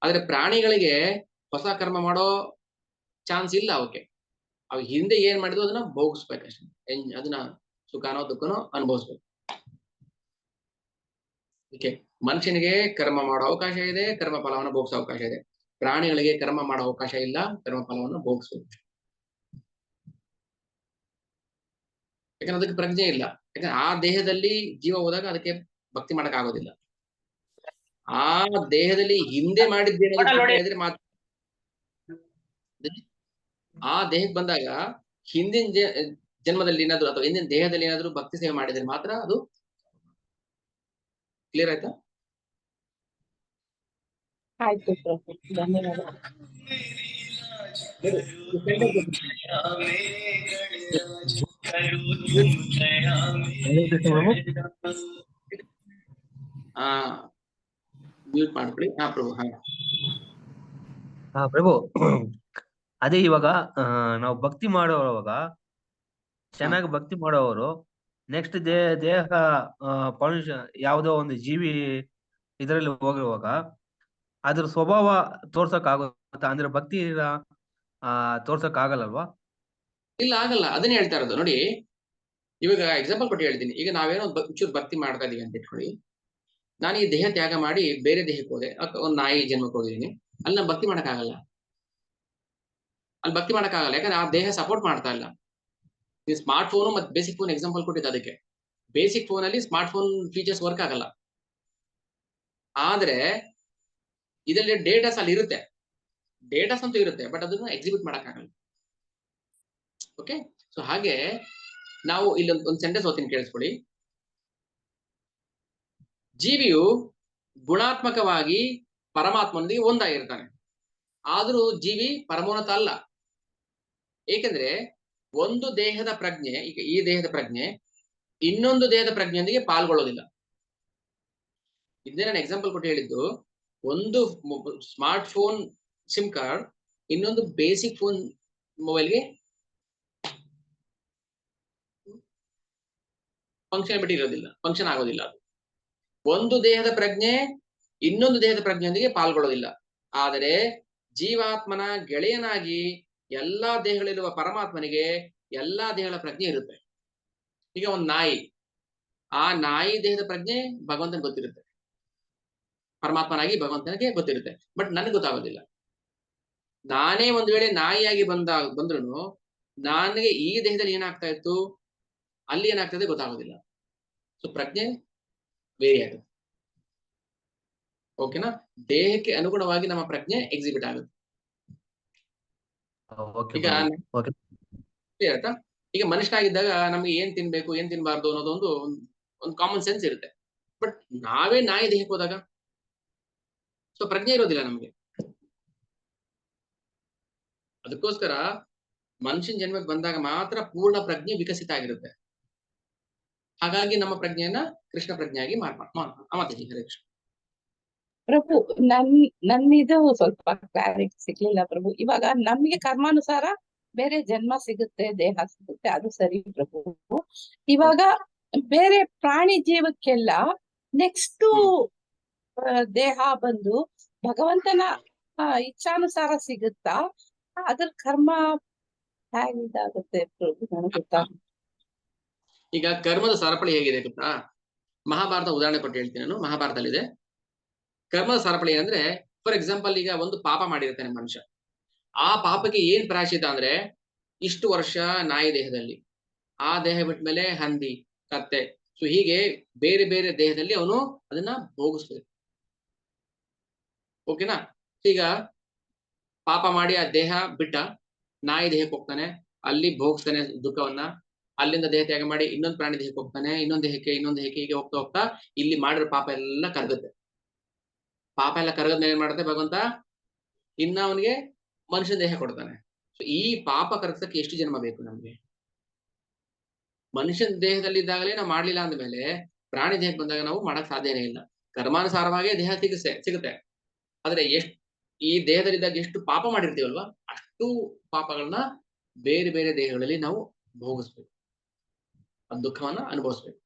ಆದ್ರೆ ಪ್ರಾಣಿಗಳಿಗೆ ಹೊಸ ಕರ್ಮ ಮಾಡೋ ಚಾನ್ಸ್ ಇಲ್ಲ. ಅವಕ್ಕೆ ಅವ್ ಹಿಂದೆ ಏನ್ ಮಾಡಿದ್ವು ಅದನ್ನ ಭೋಗಿಸ್ಬೇಕಷ್ಟೇ, ಅದನ್ನ ಸುಖನೋ ದುಃಖನೋ ಅನುಭವಿಸ್ಬೇಕು. ಓಕೆ, ಮನುಷ್ಯನಿಗೆ ಕರ್ಮ ಮಾಡೋ ಅವಕಾಶ ಇದೆ, ಕರ್ಮ ಫಲವನ್ನು ಭೋಗಿಸೋ ಅವಕಾಶ ಇದೆ. ಪ್ರಾಣಿಗಳಿಗೆ ಕರ್ಮ ಮಾಡೋ ಅವಕಾಶ ಇಲ್ಲ, ಕರ್ಮ ಫಲವನ್ನು ಭೋಗಿಸ್ಬೇಕು. ಯಾಕಂದ್ರೆ ಅದಕ್ಕೆ ಪ್ರಜ್ಞೆ ಇಲ್ಲ. ಯಾಕಂದ್ರೆ ಆ ದೇಹದಲ್ಲಿ ಜೀವ ಹೋದಾಗ ಅದಕ್ಕೆ ಭಕ್ತಿ ಮಾಡಕ್ ಆಗೋದಿಲ್ಲ. ಆ ದೇಹದಲ್ಲಿ ಹಿಂದೆ ಮಾಡಿದ್ದೇನೆ ಮಾತ್ರ ಆ ದೇಹಕ್ಕೆ ಬಂದಾಗ ಹಿಂದಿನ ಜನ್ಮದಲ್ಲಿ ಏನಾದ್ರು ಅಥವಾ ಹಿಂದಿನ ದೇಹದಲ್ಲಿ ಏನಾದ್ರು ಭಕ್ತಿ ಸೇವೆ ಮಾಡಿದ್ರೆ ಮಾತ್ರ ಅದು ಕ್ಲಿಯರ್ ಆಯ್ತಾ? ಆಯ್ತು ಪ್ರಭು, ಧನ್ಯವಾದ. ಮ್ಯೂಟ್ ಮಾಡ್ಕೊಳ್ಳಿ. ಹಾ ಪ್ರಭು. ಹಾ ಪ್ರಭು, ಅದೇ ಇವಾಗ ನಾವು ಭಕ್ತಿ ಮಾಡೋವಾಗ ಚೆನ್ನಾಗಿ ಭಕ್ತಿ ಮಾಡೋರು ನೆಕ್ಸ್ಟ್ ದೇಹ ಪೊಲ್ಯೂಷನ್ ಯಾವುದೋ ಒಂದು ಜೀವಿ ಇದರಲ್ಲಿ ಹೋಗಿರುವಾಗ ಅದ್ರ ಸ್ವಭಾವ ತೋರ್ಸಕ್ ಆಗುತ್ತಾ? ಅಂದ್ರೆ ಭಕ್ತಿ ತೋರ್ಸಕ್ ಆಗಲ್ಲಲ್ವಾ? ಇಲ್ಲ, ಆಗಲ್ಲ. ಅದನ್ನೇ ಹೇಳ್ತಾ ಇರೋದು ನೋಡಿ. ಇವಾಗ ಎಕ್ಸಾಂಪಲ್ ಕೊಟ್ಟು ಹೇಳ್ತೀನಿ. ಈಗ ನಾವೇನೋ ಚೂರು ಭಕ್ತಿ ಮಾಡ್ತಾ ಇದೀವಿ ಅಂತ ಇಟ್ಕೊಳ್ಳಿ. ನಾನು ಈ ದೇಹ ತ್ಯಾಗ ಮಾಡಿ ಬೇರೆ ದೇಹಕ್ಕೆ ಹೋದೆ, ಒಂದು ನಾಯಿ ಜನ್ಮಕ್ಕೆ ಹೋಗಿದ್ದೀನಿ, ಅಲ್ಲಿ ನಾನು ಭಕ್ತಿ ಮಾಡಕ್ಕಾಗಲ್ಲ. ಅಲ್ಲಿ ಭಕ್ತಿ ಮಾಡಕ್ಕಾಗಲ್ಲ, ಯಾಕಂದ್ರೆ ಆ ದೇಹ ಸಪೋರ್ಟ್ ಮಾಡ್ತಾ ಇಲ್ಲ. ಈ ಸ್ಮಾರ್ಟ್ ಫೋನು ಮತ್ತೆ ಬೇಸಿಕ್ ಫೋನ್ ಎಕ್ಸಾಂಪಲ್ ಕೊಟ್ಟಿದ್ದೆ. ಅದಕ್ಕೆ ಬೇಸಿಕ್ ಫೋನ್ ಅಲ್ಲಿ ಸ್ಮಾರ್ಟ್ ಫೋನ್ ಫೀಚರ್ಸ್ ವರ್ಕ್ ಆಗಲ್ಲ, ಆದ್ರೆ ಇದರಲ್ಲಿ ಡೇಟಾಸ್ ಅಲ್ಲಿ ಇರುತ್ತೆ. ಡೇಟಾಸ್ ಅಂತೂ ಇರುತ್ತೆ, ಬಟ್ ಅದನ್ನ ಎಕ್ಸಿಕ್ಯೂಟ್ ಮಾಡಕ್ಕಾಗಲ್ಲ. ಓಕೆ, ಸೊ ಹಾಗೆ ನಾವು ಇಲ್ಲಿ ಒಂದು ಸೆಂಟೆನ್ಸ್ ಓದ್ತೀನಿ, ಕೇಳಿಸ್ಕೊಳ್ಳಿ. ಜೀವಿಯು ಗುಣಾತ್ಮಕವಾಗಿ ಪರಮಾತ್ಮನೊಂದಿಗೆ ಒಂದಾಗಿರ್ತಾನೆ, ಆದ್ರೂ ಜೀವಿ ಪರಮೋನ್ನತ ಅಲ್ಲ. ಏಕೆಂದ್ರೆ ಒಂದು ದೇಹದ ಪ್ರಜ್ಞೆ, ಈಗ ಈ ದೇಹದ ಪ್ರಜ್ಞೆ ಇನ್ನೊಂದು ದೇಹದ ಪ್ರಜ್ಞೆಯೊಂದಿಗೆ ಪಾಲ್ಗೊಳ್ಳೋದಿಲ್ಲ. ಇದನ್ನೇ ನಾನು ಎಕ್ಸಾಂಪಲ್ ಕೊಟ್ಟು ಹೇಳಿದ್ದು, ಒಂದು ಸ್ಮಾರ್ಟ್ ಫೋನ್ ಸಿಮ್ ಕಾರ್ಡ್ ಇನ್ನೊಂದು ಬೇಸಿಕ್ ಫೋನ್ ಮೊಬೈಲ್ಗೆ ಫಂಕ್ಷನಾಲಿಟಿ ಇರೋದಿಲ್ಲ, ಫಂಕ್ಷನ್ ಆಗೋದಿಲ್ಲ. ಅದು ಒಂದು ದೇಹದ ಪ್ರಜ್ಞೆ ಇನ್ನೊಂದು ದೇಹದ ಪ್ರಜ್ಞೆಯೊಂದಿಗೆ ಪಾಲ್ಗೊಳ್ಳೋದಿಲ್ಲ. ಆದರೆ ಜೀವಾತ್ಮನ ಗೆಳೆಯನಾಗಿ ಎಲ್ಲಾ ದೇಹಗಳಿರುವ ಪರಮಾತ್ಮನಿಗೆ ಎಲ್ಲಾ ದೇಹಗಳ ಪ್ರಜ್ಞೆ ಇರುತ್ತೆ. ಈಗ ಒಂದು ನಾಯಿ, ಆ ನಾಯಿ ದೇಹದ ಪ್ರಜ್ಞೆ ಭಗವಂತನ ಗೊತ್ತಿರುತ್ತೆ, ಪರಮಾತ್ಮನಾಗಿ ಭಗವಂತನಿಗೆ ಗೊತ್ತಿರುತ್ತೆ. ಬಟ್ ನನಗೆ ಗೊತ್ತಾಗೋದಿಲ್ಲ. ನಾನೇ ಒಂದ್ ವೇಳೆ ನಾಯಿಯಾಗಿ ಬಂದ್ರು ನನಗೆ ಈ ದೇಹದಲ್ಲಿ ಏನಾಗ್ತಾ ಇತ್ತು, ಅಲ್ಲಿ ಏನಾಗ್ತದೆ ಗೊತ್ತಾಗೋದಿಲ್ಲ. ಸೊ ಪ್ರಜ್ಞೆ ವೇರಿ ಆಗುತ್ತೆ. ಓಕೆನಾ? ದೇಹಕ್ಕೆ ಅನುಗುಣವಾಗಿ ನಮ್ಮ ಪ್ರಜ್ಞೆ ಎಕ್ಸಿಬಿಟ್ ಆಗುತ್ತೆ. ಈಗ ಆಯ್ತಾ? ಈಗ ಮನುಷ್ಯನಾಗಿದ್ದಾಗ ನಮ್ಗೆ ಏನ್ ತಿನ್ಬೇಕು ಏನ್ ತಿನ್ಬಾರ್ದು ಅನ್ನೋದೊಂದು ಒಂದು ಕಾಮನ್ ಸೆನ್ಸ್ ಇರುತ್ತೆ. ಬಟ್ ನಾವೇ ನಾಯಿ ದೇಹಕ್ಕೆ ಹೋದಾಗ ಸೊ ಪ್ರಜ್ಞೆ ಇರೋದಿಲ್ಲ ನಮ್ಗೆ. ಅದಕ್ಕೋಸ್ಕರ ಮನುಷ್ಯನ ಜನ್ಮಕ್ಕೆ ಬಂದಾಗ ಮಾತ್ರ ಪೂರ್ಣ ಪ್ರಜ್ಞೆ ವಿಕಸಿತ ಆಗಿರುತ್ತೆ. ಹಾಗಾಗಿ ನಮ್ಮ ಪ್ರಜ್ಞೆಯನ್ನ ಕೃಷ್ಣ ಪ್ರಜ್ಞೆಯಾಗಿ ಮಾತಾಡಿ. ಹರೇ ಕೃಷ್ಣ. ಪ್ರಭು, ನನ್ನಿದು ಸ್ವಲ್ಪ ಕ್ಲಾರಿಟಿ ಸಿಗ್ಲಿಲ್ಲ ಪ್ರಭು. ಇವಾಗ ನಮ್ಗೆ ಕರ್ಮಾನುಸಾರ ಬೇರೆ ಜನ್ಮ ಸಿಗುತ್ತೆ, ದೇಹ ಸಿಗುತ್ತೆ, ಅದು ಸರಿ ಪ್ರಭು. ಇವಾಗ ಬೇರೆ ಪ್ರಾಣಿ ಜೀವಕ್ಕೆಲ್ಲ ನೆಕ್ಸ್ಟ್ ದೇಹ ಬಂದು ಭಗವಂತನ ಇಚ್ಛಾನುಸಾರ ಸಿಗುತ್ತಾ? ಅದ್ರ ಕರ್ಮ ಹೇಗಿದಾಗುತ್ತೆ ಪ್ರಭು, ನನಗೆ ಗೊತ್ತಾ? ಈಗ ಕರ್ಮದ ಸರಪಳಿ ಹೇಗಿದೆ ಗೊತ್ತಾ? ಮಹಾಭಾರತ ಉದಾಹರಣೆ ಕೊಟ್ಟು ಹೇಳ್ತೀನಿ ನಾನು. ಮಹಾಭಾರತದಲ್ಲಿದೆ ಕರ್ಮದ ಸರಪಳಿ. ಏನಂದ್ರೆ ಫಾರ್ ಎಕ್ಸಾಂಪಲ್, ಈಗ ಒಂದು ಪಾಪ ಮಾಡಿರ್ತಾನೆ ಮನುಷ್ಯ. ಆ ಪಾಪಕ್ಕೆ ಏನ್ ಪ್ರಾಯಶ್ಚಿತ ಅಂದ್ರೆ ಇಷ್ಟು ವರ್ಷ ನಾಯಿ ದೇಹದಲ್ಲಿ, ಆ ದೇಹ ಬಿಟ್ಮೇಲೆ ಹಂದಿ, ಕತ್ತೆ, ಸೊ ಹೀಗೆ ಬೇರೆ ಬೇರೆ ದೇಹದಲ್ಲಿ ಅವನು ಅದನ್ನ ಭೋಗಿಸ್ಬೇಕು. ಓಕೆನಾ? ಈಗ ಪಾಪ ಮಾಡಿ ಆ ದೇಹ ಬಿಟ್ಟ, ನಾಯಿ ದೇಹಕ್ಕೆ ಹೋಗ್ತಾನೆ, ಅಲ್ಲಿ ಭೋಗಿಸ್ತಾನೆ ದುಃಖವನ್ನ. ಅಲ್ಲಿಂದ ದೇಹ ತ್ಯಾಗ ಮಾಡಿ ಇನ್ನೊಂದು ಪ್ರಾಣಿ ದೇಹಕ್ಕೆ ಹೋಗ್ತಾನೆ, ಇನ್ನೊಂದು ದೇಹಕ್ಕೆ ಹೀಗೆ ಹೋಗ್ತಾ ಹೋಗ್ತಾ ಇಲ್ಲಿ ಮಾಡಿರೋ ಪಾಪ ಎಲ್ಲ ಕರಗುತ್ತೆ. ಪಾಪ ಎಲ್ಲ ಕರಗದ್ಮೇಲೆ ಏನ್ ಮಾಡುತ್ತೆ ಭಗವಂತ? ಇನ್ನ ಅವನಿಗೆ ಮನುಷ್ಯನ ದೇಹ ಕೊಡ್ತಾನೆ. ಸೊ ಈ ಪಾಪ ಕರಗಕ್ಕೆ ಎಷ್ಟು ಜನ್ಮ ಬೇಕು ನಮ್ಗೆ? ಮನುಷ್ಯನ ದೇಹದಲ್ಲಿ ಇದ್ದಾಗಲೇ ನಾವು ಮಾಡ್ಲಿಲ್ಲ ಅಂದ್ಮೇಲೆ ಪ್ರಾಣಿ ದೇಹಕ್ಕೆ ಬಂದಾಗ ನಾವು ಮಾಡಕ್ ಸಾಧ್ಯನೇ ಇಲ್ಲ. ಕರ್ಮಾನುಸಾರವಾಗಿ ದೇಹ ಸಿಗುತ್ತೆ. ಆದ್ರೆ ಈ ದೇಹದಲ್ಲಿದ್ದಾಗ ಎಷ್ಟು ಪಾಪ ಮಾಡಿರ್ತೀವಲ್ವಾ, ಅಷ್ಟು ಪಾಪಗಳನ್ನ ಬೇರೆ ಬೇರೆ ದೇಹಗಳಲ್ಲಿ ನಾವು ಭೋಗಿಸ್ಬೇಕು, ಆ ದುಃಖವನ್ನ ಅನುಭವಿಸ್ಬೇಕು.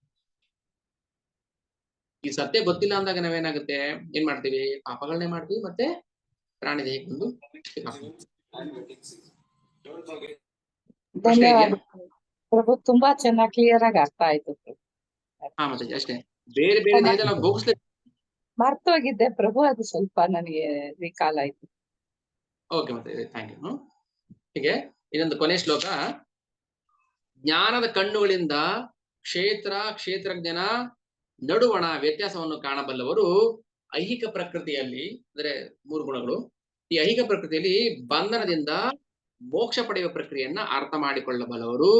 ಈ ಸತ್ಯ ಗೊತ್ತಿಲ್ಲ ಅಂದಾಗ ನಾವೇನಾಗುತ್ತೆ, ಏನ್ ಮಾಡ್ತೀವಿ? ಪಾಪಗಳನ್ನೇ ಮಾಡ್ತೀವಿ, ಮತ್ತೆ ಪ್ರಾಣಿ ದೇಹಕ್ಕೆ ಬಂದು ಧನ್ಯವಾದ ಪ್ರಭು, ತುಂಬಾ ಚೆನ್ನಾಗಿ ಕ್ಲಿಯರ್ ಆಗಿ ಅರ್ಥ ಆಯ್ತು ಪ್ರಭು. ಹಾ, ಮತ್ತೆ ಅಷ್ಟೇ. ಬೇರೆ ಬೇರೆ ದೇಹದಲ್ಲಿ ನಾವು ಭೋಗಿಸ್ಲೇಬೇಕು. ಮರ್ತೋಗಿದ್ದೆ ಪ್ರಭು, ಅದು ಸ್ವಲ್ಪ ನನಗೆ ರಿಕಾಲ್ ಆಯ್ತು. ಓಕೆ, ಮತ್ತೆ ಥ್ಯಾಂಕ್ ಯು. ಹೀಗೆ ಇನ್ನೊಂದು ಕೊನೆ ಶ್ಲೋಕ. ಜ್ಞಾನದ ಕಣ್ಣುಗಳಿಂದ ಕ್ಷೇತ್ರಜ್ಞನ ನಡುವಣ ವ್ಯತ್ಯಾಸವನ್ನು ಕಾಣಬಲ್ಲವರು ಐಹಿಕ ಪ್ರಕೃತಿಯಲ್ಲಿ, ಅಂದ್ರೆ 3 ಗುಣಗಳು, ಈ ಐಹಿಕ ಪ್ರಕೃತಿಯಲ್ಲಿ ಬಂಧನದಿಂದ ಮೋಕ್ಷ ಪಡೆಯುವ ಪ್ರಕ್ರಿಯೆಯನ್ನ ಅರ್ಥ ಮಾಡಿಕೊಳ್ಳಬಲ್ಲವರು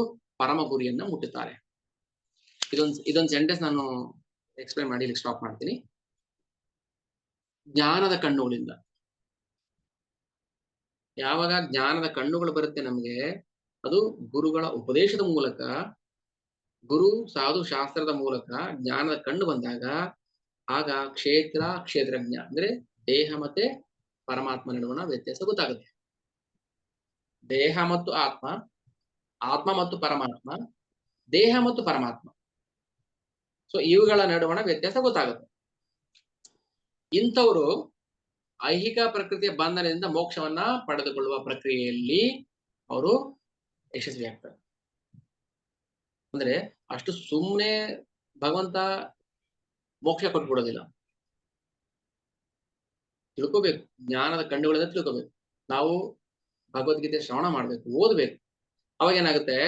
ಪರಮ ಗುರಿಯನ್ನ ಮುಟ್ಟುತ್ತಾರೆ. ಇದೊಂದು ಸೆಂಟೆನ್ಸ್ ನಾನು ಎಕ್ಸ್ಪ್ಲೈನ್ ಮಾಡಿ ಇಲ್ಲಿ ಸ್ಟಾಪ್ ಮಾಡ್ತೀನಿ. ಜ್ಞಾನದ ಕಣ್ಣುಗಳಿಂದ, ಯಾವಾಗ ಜ್ಞಾನದ ಕಣ್ಣುಗಳು ಬರುತ್ತೆ ನಮ್ಗೆ, ಅದು ಗುರುಗಳ ಉಪದೇಶದ ಮೂಲಕ, ಗುರು ಸಾಧು ಶಾಸ್ತ್ರದ ಮೂಲಕ ಜ್ಞಾನದ ಕಣ್ಣು ಬಂದಾಗ ಆಗ ಕ್ಷೇತ್ರಜ್ಞ ಅಂದ್ರೆ ದೇಹ ಮತ್ತೆ ಪರಮಾತ್ಮ ನಡುವಣ ವ್ಯತ್ಯಾಸ ಗೊತ್ತಾಗುತ್ತೆ. ದೇಹ ಮತ್ತು ಆತ್ಮ, ಆತ್ಮ ಮತ್ತು ಪರಮಾತ್ಮ, ದೇಹ ಮತ್ತು ಪರಮಾತ್ಮ, ಸೊ ಇವುಗಳ ನಡುವಣ ವ್ಯತ್ಯಾಸ ಗೊತ್ತಾಗುತ್ತೆ. ಇಂಥವರು ಐಹಿಕ ಪ್ರಕೃತಿಯ ಬಂಧನದಿಂದ ಮೋಕ್ಷವನ್ನ ಪಡೆದುಕೊಳ್ಳುವ ಪ್ರಕ್ರಿಯೆಯಲ್ಲಿ ಅವರು ಯಶಸ್ವಿ ಆಗ್ತಾರೆ. ಅಂದ್ರೆ ಅಷ್ಟು ಸುಮ್ಮನೆ ಭಗವಂತ ಮೋಕ್ಷ ಕೊಟ್ಬಿಡೋದಿಲ್ಲ. ತಿಳ್ಕೋಬೇಕು, ಜ್ಞಾನದ ಕಣ್ಣುಗಳಿಂದ ತಿಳ್ಕೋಬೇಕು. ನಾವು ಭಗವದ್ಗೀತೆ ಶ್ರವಣ ಮಾಡ್ಬೇಕು, ಓದ್ಬೇಕು. ಅವಾಗ ಏನಾಗುತ್ತೆ,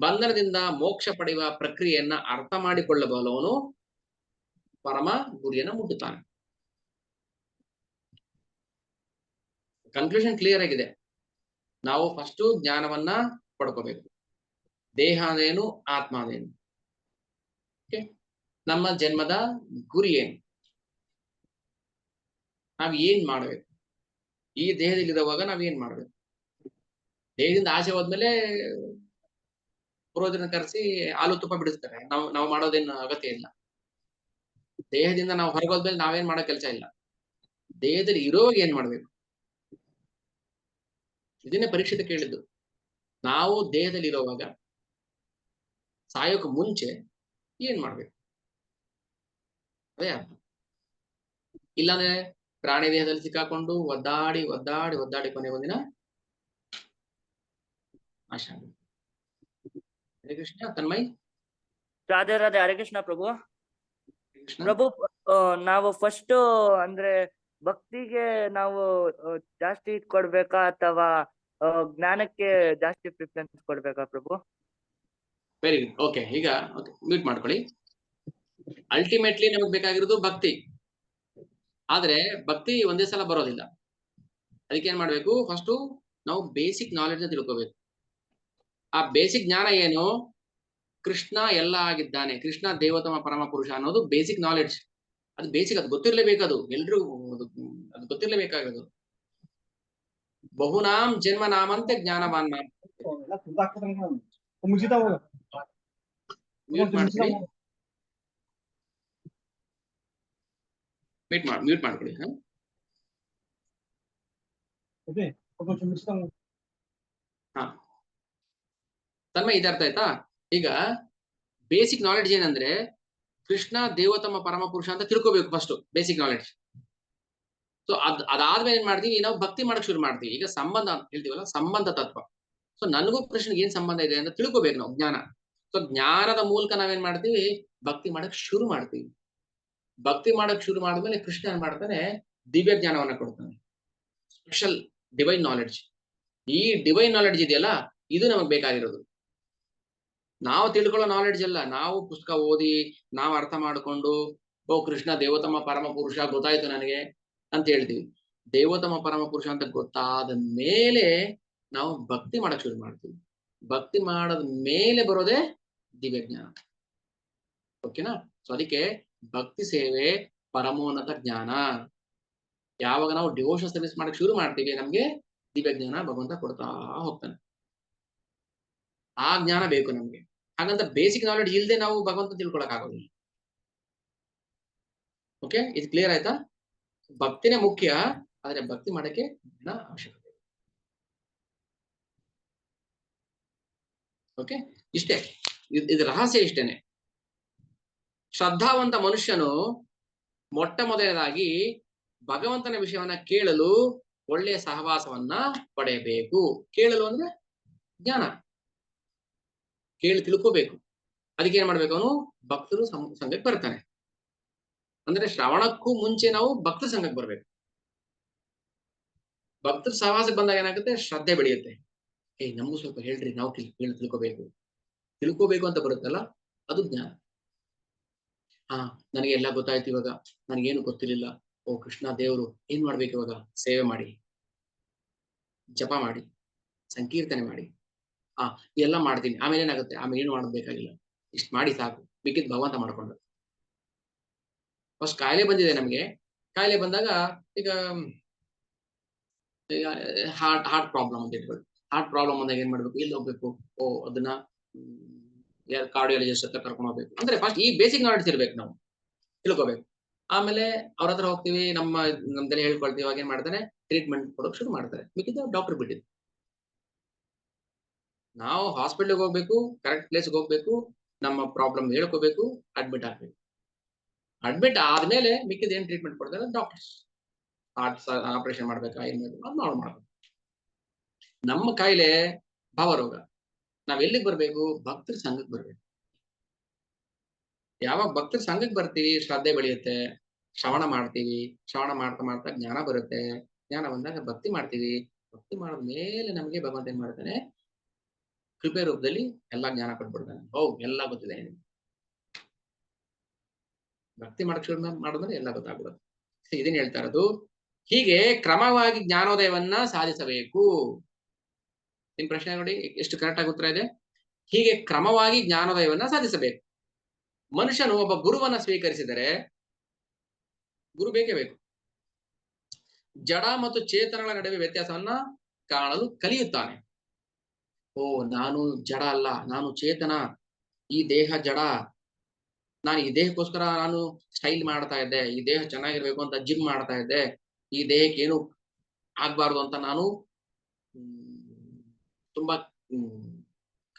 ಬಂಧನದಿಂದ ಮೋಕ್ಷ ಪಡೆಯುವ ಪ್ರಕ್ರಿಯೆಯನ್ನ ಅರ್ಥ ಮಾಡಿಕೊಳ್ಳಬಲ್ಲವನು ಪರಮ ಗುರಿಯನ್ನ ಮುಟ್ಟುತ್ತಾನೆ. ಕನ್ಕ್ಲೂಷನ್ ಕ್ಲಿಯರ್ ಆಗಿದೆ. ನಾವು ಫಸ್ಟ್ ಜ್ಞಾನವನ್ನ ಪಡ್ಕೋಬೇಕು. ದೇಹ ಅದೇನು, ಆತ್ಮ ಅದೇನು, ನಮ್ಮ ಜನ್ಮದ ಗುರಿ ಏನು, ನಾವ್ ಏನ್ ಮಾಡ್ಬೇಕು, ಈ ದೇಹದಲ್ಲಿರುವಾಗ ನಾವ್ ಏನ್ ಮಾಡ್ಬೇಕು, ದೇಹದಿಂದ ಆಚೆ ಹೋದ್ಮೇಲೆ ಪುರೋಹಿತರನ್ನ ಕರೆಸಿ ಹಾಲು ತುಪ್ಪ ಬಿಡಿಸ್ತಾರೆ. ನಾವು ಮಾಡೋದೇನು ಅಗತ್ಯ ಇಲ್ಲ. ದೇಹದಿಂದ ನಾವು ಹೊರಗೋದ್ಮೇಲೆ ನಾವೇನ್ ಮಾಡೋ ಕೆಲಸ ಇಲ್ಲ. ದೇಹದಲ್ಲಿ ಇರೋವಾಗ ಏನ್ ಮಾಡ್ಬೇಕು, ಇದನ್ನೇ ಪರೀಕ್ಷಿತ ಕೇಳಿದ್ದು. ನಾವು ದೇಹದಲ್ಲಿ ಇರೋವಾಗ ಸಾಯೋಕ್ ಮುಂಚೆ ಏನ್ ಮಾಡ್ಬೇಕು, ಅದೇ ಅರ್ಥ. ಇಲ್ಲಾಂದ್ರೆ ಪ್ರಾಣಿ ದೇಹದಲ್ಲಿ ಸಿಕ್ಕಾಕೊಂಡು ಒದ್ದಾಡಿ ಒದ್ದಾಡಿ ಒದ್ದಾಡಿ ಕೊನೆ ಒಂದಿನ ನಾಶ ಆಗುತ್ತೆ. ಹರೇ ಕೃಷ್ಣ. ತನ್ಮಯ್. ರಾಧೆ ರಾಧೆ. ಹರೇ ಕೃಷ್ಣ ಪ್ರಭು. ಕೃಷ್ಣ. ಪ್ರಭು, ನಾವು ಫಸ್ಟ್ ಅಂದ್ರೆ ಭಕ್ತಿಗೆ ನಾವು ಜಾಸ್ತಿ ಕೊಡ್ಬೇಕಾ ಅಥವಾ ಜ್ಞಾನಕ್ಕೆ ಜಾಸ್ತಿ ಪ್ರಿಫರೆನ್ಸ್ ಕೊಡ್ಬೇಕಾ ಪ್ರಭು? Very good. ಓಕೆ, ಈಗ ಮ್ಯೂಟ್ ಮಾಡ್ಕೊಳ್ಳಿ. ಅಲ್ಟಿಮೇಟ್ಲಿ ನಮಗ್ ಬೇಕಾಗಿರೋದು ಭಕ್ತಿ. ಆದ್ರೆ ಭಕ್ತಿ ಒಂದೇ ಸಲ ಬರೋದಿಲ್ಲ. ಅದಕ್ಕೆ ಏನ್ ಮಾಡ್ಬೇಕು, ಫಸ್ಟ್ ನಾವು ಬೇಸಿಕ್ ನಾಲೆಡ್ಜ್ ತಿಳ್ಕೋಬೇಕು. ಆ ಬೇಸಿಕ್ ಜ್ಞಾನ ಏನು, ಕೃಷ್ಣ ಎಲ್ಲ ಆಗಿದ್ದಾನೆ, ಕೃಷ್ಣ ದೇವೋತ್ತಮ ಪರಮ ಪುರುಷ ಅನ್ನೋದು ಬೇಸಿಕ್ ನಾಲೆಡ್ಜ್. ಅದು ಬೇಸಿಕ್, ಅದು ಗೊತ್ತಿರ್ಲೇಬೇಕದು. ಎಲ್ರಿಗೂ ಅದು ಗೊತ್ತಿರ್ಲೇಬೇಕಾಗದು. ಬಹುನಾಂ ಜನ್ಮ ನಾಮಂತೆ ಜ್ಞಾನವಾನ್ ನಾಮ. ಮ್ಯೂಟ್ ಮಾಡ್ಕೊಳ್ಳಿ. ಮ್ಯೂಟ್ ಮಾಡ್ಕೊಳ್ಳಿ. ಹಾ, ತನ್ಮಯ ಇದು ಅರ್ಥ ಆಯ್ತಾ? ಈಗ ಬೇಸಿಕ್ ನಾಲೆಡ್ಜ್ ಏನಂದ್ರೆ ಕೃಷ್ಣ ದೇವೋತ್ತಮ ಪರಮ ಪುರುಷ ಅಂತ ತಿಳ್ಕೋಬೇಕು ಫಸ್ಟ್, ಬೇಸಿಕ್ ನಾಲೆಡ್ಜ್. ಸೊ ಅದಾದ್ಮೇಲೆ ಏನ್ ಮಾಡ್ತೀವಿ, ನಾವು ಭಕ್ತಿ ಮಾಡಕ್ ಶುರು ಮಾಡ್ತೀವಿ. ಈಗ ಸಂಬಂಧ ಅಂತ ಹೇಳ್ತೀವಲ್ಲ, ಸಂಬಂಧ ತತ್ವ. ಸೊ ನನಗೂ ಕೃಷ್ಣಗೆ ಏನ್ ಸಂಬಂಧ ಇದೆ ಅಂತ ತಿಳ್ಕೋಬೇಕು ನಾವು, ಜ್ಞಾನ. ಸೊ ಜ್ಞಾನದ ಮೂಲಕ ನಾವೇನ್ ಮಾಡ್ತೀವಿ, ಭಕ್ತಿ ಮಾಡಕ್ ಶುರು ಮಾಡ್ತೀವಿ. ಭಕ್ತಿ ಮಾಡಕ್ ಶುರು ಮಾಡಿದ್ಮೇಲೆ ಕೃಷ್ಣ ಏನ್ ಮಾಡ್ತಾನೆ, ದಿವ್ಯ ಜ್ಞಾನವನ್ನ ಕೊಡ್ತಾನೆ, ಸ್ಪೆಷಲ್ ಡಿವೈನ್ ನಾಲೆಡ್ಜ್. ಈ ಡಿವೈನ್ ನಾಲೆಡ್ಜ್ ಇದೆಯಲ್ಲ, ಇದು ನಮಗ್ ಬೇಕಾಗಿರೋದು. ನಾವು ತಿಳ್ಕೊಳ್ಳೋ ನಾಲೆಡ್ಜ್ ಅಲ್ಲ. ನಾವು ಪುಸ್ತಕ ಓದಿ ನಾವು ಅರ್ಥ ಮಾಡ್ಕೊಂಡು, ಓ ಕೃಷ್ಣ ದೇವೋತ್ತಮ ಪರಮ ಪುರುಷ ಗೊತ್ತಾಯ್ತು ನನಗೆ ಅಂತ ಹೇಳ್ತೀವಿ. ದೇವೋತ್ತಮ ಪರಮ ಪುರುಷ ಅಂತ ಗೊತ್ತಾದ ಮೇಲೆ ನಾವು ಭಕ್ತಿ ಮಾಡಕ್ ಶುರು ಮಾಡ್ತೀವಿ. ಭಕ್ತಿ ಮಾಡದ ಮೇಲೆ ಬರೋದೇ ದಿವ್ಯ ಜ್ಞಾನ. ಓಕೆನಾ? ಸೊ ಅದಕ್ಕೆ ಭಕ್ತಿ ಸೇವೆ ಪರಮೋನ್ನತ ಜ್ಞಾನ. ಯಾವಾಗ ನಾವು ಡಿವೋಷನ್ ಸರ್ವಿಸ್ ಮಾಡಕ್ ಶುರು ಮಾಡ್ತೀವಿ, ನಮ್ಗೆ ದಿವ್ಯ ಜ್ಞಾನ ಭಗವಂತ ಕೊಡ್ತಾ ಹೋಗ್ತಾನೆ. ಆ ಜ್ಞಾನ ಬೇಕು ನಮ್ಗೆ. ಹಾಗಂತ ಬೇಸಿಕ್ ನಾಲೆಡ್ಜ್ ಇಲ್ಲದೆ ನಾವು ಭಗವಂತ ತಿಳ್ಕೊಳಕ್ ಆಗೋದಿಲ್ಲ. ಓಕೆ, ಇದು ಕ್ಲಿಯರ್ ಆಯ್ತಾ? ಭಕ್ತಿನೇ ಮುಖ್ಯ, ಆದ್ರೆ ಭಕ್ತಿ ಮಾಡಕ್ಕೆ ಜ್ಞಾನ ಅವಶ್ಯಕತೆ. ಓಕೆ, ಇಷ್ಟೇ. ಇದು ರಹಸ್ಯ ಇಷ್ಟೇನೆ. ಶ್ರದ್ಧಾವಂತ ಮನುಷ್ಯನು ಮೊಟ್ಟ ಮೊದಲನೇದಾಗಿ ಭಗವಂತನ ವಿಷಯವನ್ನ ಕೇಳಲು ಒಳ್ಳೆಯ ಸಹವಾಸವನ್ನ ಪಡೆಯಬೇಕು. ಕೇಳಲು ಅಂದ್ರೆ ಜ್ಞಾನ, ಕೇಳಿ ತಿಳ್ಕೋಬೇಕು. ಅದಕ್ಕೆ ಏನ್ ಮಾಡ್ಬೇಕು, ಅವನು ಭಕ್ತರು ಸಂಘಕ್ಕೆ ಬರ್ತಾನೆ. ಅಂದ್ರೆ ಶ್ರವಣಕ್ಕೂ ಮುಂಚೆ ನಾವು ಭಕ್ತರ ಸಂಘಕ್ಕೆ ಬರ್ಬೇಕು. ಭಕ್ತರ ಸಹವಾಸಕ್ಕೆ ಬಂದಾಗ ಏನಾಗುತ್ತೆ, ಶ್ರದ್ಧೆ ಬೆಳೆಯುತ್ತೆ. ನಮಗೂ ಸ್ವಲ್ಪ ಹೇಳ್ರಿ, ನಾವು ಕೇಳಿ ತಿಳ್ಕೋಬೇಕು ಅಂತ ಬರುತ್ತಲ್ಲ, ಅದು ಜ್ಞಾನ. ನನಗೆ ಎಲ್ಲ ಗೊತ್ತಾಯ್ತು, ಇವಾಗ ನನಗೇನು ಗೊತ್ತಿರ್ಲಿಲ್ಲ. ಓ ಕೃಷ್ಣ ದೇವರು ಏನ್ ಮಾಡ್ಬೇಕು ಇವಾಗ, ಸೇವೆ ಮಾಡಿ, ಜಪ ಮಾಡಿ, ಸಂಕೀರ್ತನೆ ಮಾಡಿ, ಎಲ್ಲ ಮಾಡ್ತೀನಿ, ಆಮೇಲೆ ಏನಾಗುತ್ತೆ, ಆಮೇಲೆ ಏನು ಮಾಡಬೇಕಾಗಿಲ್ಲ, ಇಷ್ಟು ಮಾಡಿ ಸಾಕು, ಬೇಕಿದ್ ಭಗವಂತ ಮಾಡ್ಕೊಂಡು. ಫಸ್ಟ್ ಕಾಯಿಲೆ ಬಂದಿದೆ ನಮ್ಗೆ. ಕಾಯಿಲೆ ಬಂದಾಗ ಈಗ ಹಾರ್ಟ್ ಪ್ರಾಬ್ಲಮ್ ಅಂತ ಇಟ್ಕೊಳ್ಳಿ. ಹಾರ್ಟ್ ಪ್ರಾಬ್ಲಮ್ ಬಂದಾಗ ಏನ್ ಮಾಡ್ಬೇಕು, ಎಲ್ಲಿ ಹೋಗ್ಬೇಕು, ಅದನ್ನ ಕಾರ್ಡಿಯಾಲಜಿಸ್ಟ್ ಹತ್ರ ಕರ್ಕೊಂಡು ಹೋಗ್ಬೇಕು. ಅಂದ್ರೆ ಫಸ್ಟ್ ಈ ಬೇಸಿಕ್ ನಾಲೆಡ್ಜ್ ಇರ್ಬೇಕು, ನಾವು ತಿಳ್ಕೋಬೇಕು. ಆಮೇಲೆ ಅವ್ರ ಹತ್ರ ಹೋಗ್ತೀವಿ, ನಮ್ದೆಲ್ಲ ಹೇಳ್ಕೊಳ್ತೀವಿ. ಅವಾಗ ಏನ್ ಮಾಡ್ತಾನೆ, ಟ್ರೀಟ್ಮೆಂಟ್ ಕೊಡೋಕೆ ಶುರು ಮಾಡ್ತಾರೆ. ಮಿಕ್ಕಿದ ಡಾಕ್ಟರ್ ಬಿಟ್ಟಿದ್ದು. ನಾವು ಹಾಸ್ಪಿಟ್ಲಿಗೆ ಹೋಗ್ಬೇಕು, ಕರೆಕ್ಟ್ ಪ್ಲೇಸ್ಗೆ ಹೋಗ್ಬೇಕು, ನಮ್ಮ ಪ್ರಾಬ್ಲಮ್ ಹೇಳ್ಕೋಬೇಕು, ಅಡ್ಮಿಟ್ ಆಗ್ಬೇಕು. ಅಡ್ಮಿಟ್ ಆದ್ಮೇಲೆ ಮಿಕ್ಕಿದ ಏನ್ ಟ್ರೀಟ್ಮೆಂಟ್ ಕೊಡ್ತಾರೆ ಡಾಕ್ಟರ್ಸ್. ಆಪರೇಷನ್ ಮಾಡ್ಬೇಕಾ, ಏನ್ ಮಾಡ್ಬೇಕು, ಅದು ನಾವು ಮಾಡ್ಬೇಕು. ನಮ್ಮ ಕಾಯಿಲೆ ಭಾವರೋಗ. ನಾವ್ ಎಲ್ಲಿಗೆ ಬರ್ಬೇಕು, ಭಕ್ತರ ಸಂಘಕ್ಕೆ ಬರ್ಬೇಕು. ಯಾವಾಗ ಭಕ್ತರ ಸಂಘಕ್ಕೆ ಬರ್ತೀವಿ, ಶ್ರದ್ಧೆ ಬೆಳೆಯುತ್ತೆ, ಶ್ರವಣ ಮಾಡ್ತೀವಿ, ಶ್ರವಣ ಮಾಡ್ತಾ ಮಾಡ್ತಾ ಜ್ಞಾನ ಬರುತ್ತೆ. ಜ್ಞಾನ ಬಂದಾಗ ಭಕ್ತಿ ಮಾಡ್ತೀವಿ. ಭಕ್ತಿ ಮಾಡಿದ್ಮೇಲೆ ನಮಗೆ ಭಗವಂತ ಏನ್ ಮಾಡ್ತಾನೆ, ಕೃಪೆ ರೂಪದಲ್ಲಿ ಎಲ್ಲಾ ಜ್ಞಾನ ಕೊಟ್ಬಿಡ್ತಾನೆ. ಎಲ್ಲ ಗೊತ್ತಿದೆ ನಿಮ್ಗೆ. ಭಕ್ತಿ ಮಾಡಕ್ ಶುರು ಮಾಡಿದ್ರೆ ಎಲ್ಲ ಗೊತ್ತಾಗ್ಬಿಡುತ್ತೆ. ಇದನ್ನ ಹೇಳ್ತಾ ಇರೋದು. ಹೀಗೆ ಕ್ರಮವಾಗಿ ಜ್ಞಾನೋದಯವನ್ನ ಸಾಧಿಸಬೇಕು. ನಿಮ್ ಪ್ರಶ್ನೆ ನೋಡಿ ಎಷ್ಟು ಕರೆಕ್ಟ್ ಆಗಿ ಉತ್ತರ ಇದೆ. ಹೀಗೆ ಕ್ರಮವಾಗಿ ಜ್ಞಾನೋದಯವನ್ನ ಸಾಧಿಸಬೇಕು. ಮನುಷ್ಯನು ಒಬ್ಬ ಗುರುವನ್ನ ಸ್ವೀಕರಿಸಿದರೆ, ಗುರು ಬೇಕೇ ಬೇಕು. ಜಡ ಮತ್ತು ಚೇತನಗಳ ನಡುವೆ ವ್ಯತ್ಯಾಸವನ್ನ ಕಾಣಲು ಕಲಿಯುತ್ತಾನೆ. ಓ ನಾನು ಜಡ ಅಲ್ಲ, ನಾನು ಚೇತನ, ಈ ದೇಹ ಜಡ, ನಾನು ಈ ದೇಹಕ್ಕೋಸ್ಕರ ನಾನು ಸ್ಟೈಲ್ ಮಾಡ್ತಾ ಇದ್ದೆ, ಈ ದೇಹ ಚೆನ್ನಾಗಿರ್ಬೇಕು ಅಂತ ಜಿಮ್ ಮಾಡ್ತಾ ಇದ್ದೆ, ಈ ದೇಹಕ್ಕೆ ಏನು ಆಗ್ಬಾರ್ದು ಅಂತ ನಾನು ತುಂಬಾ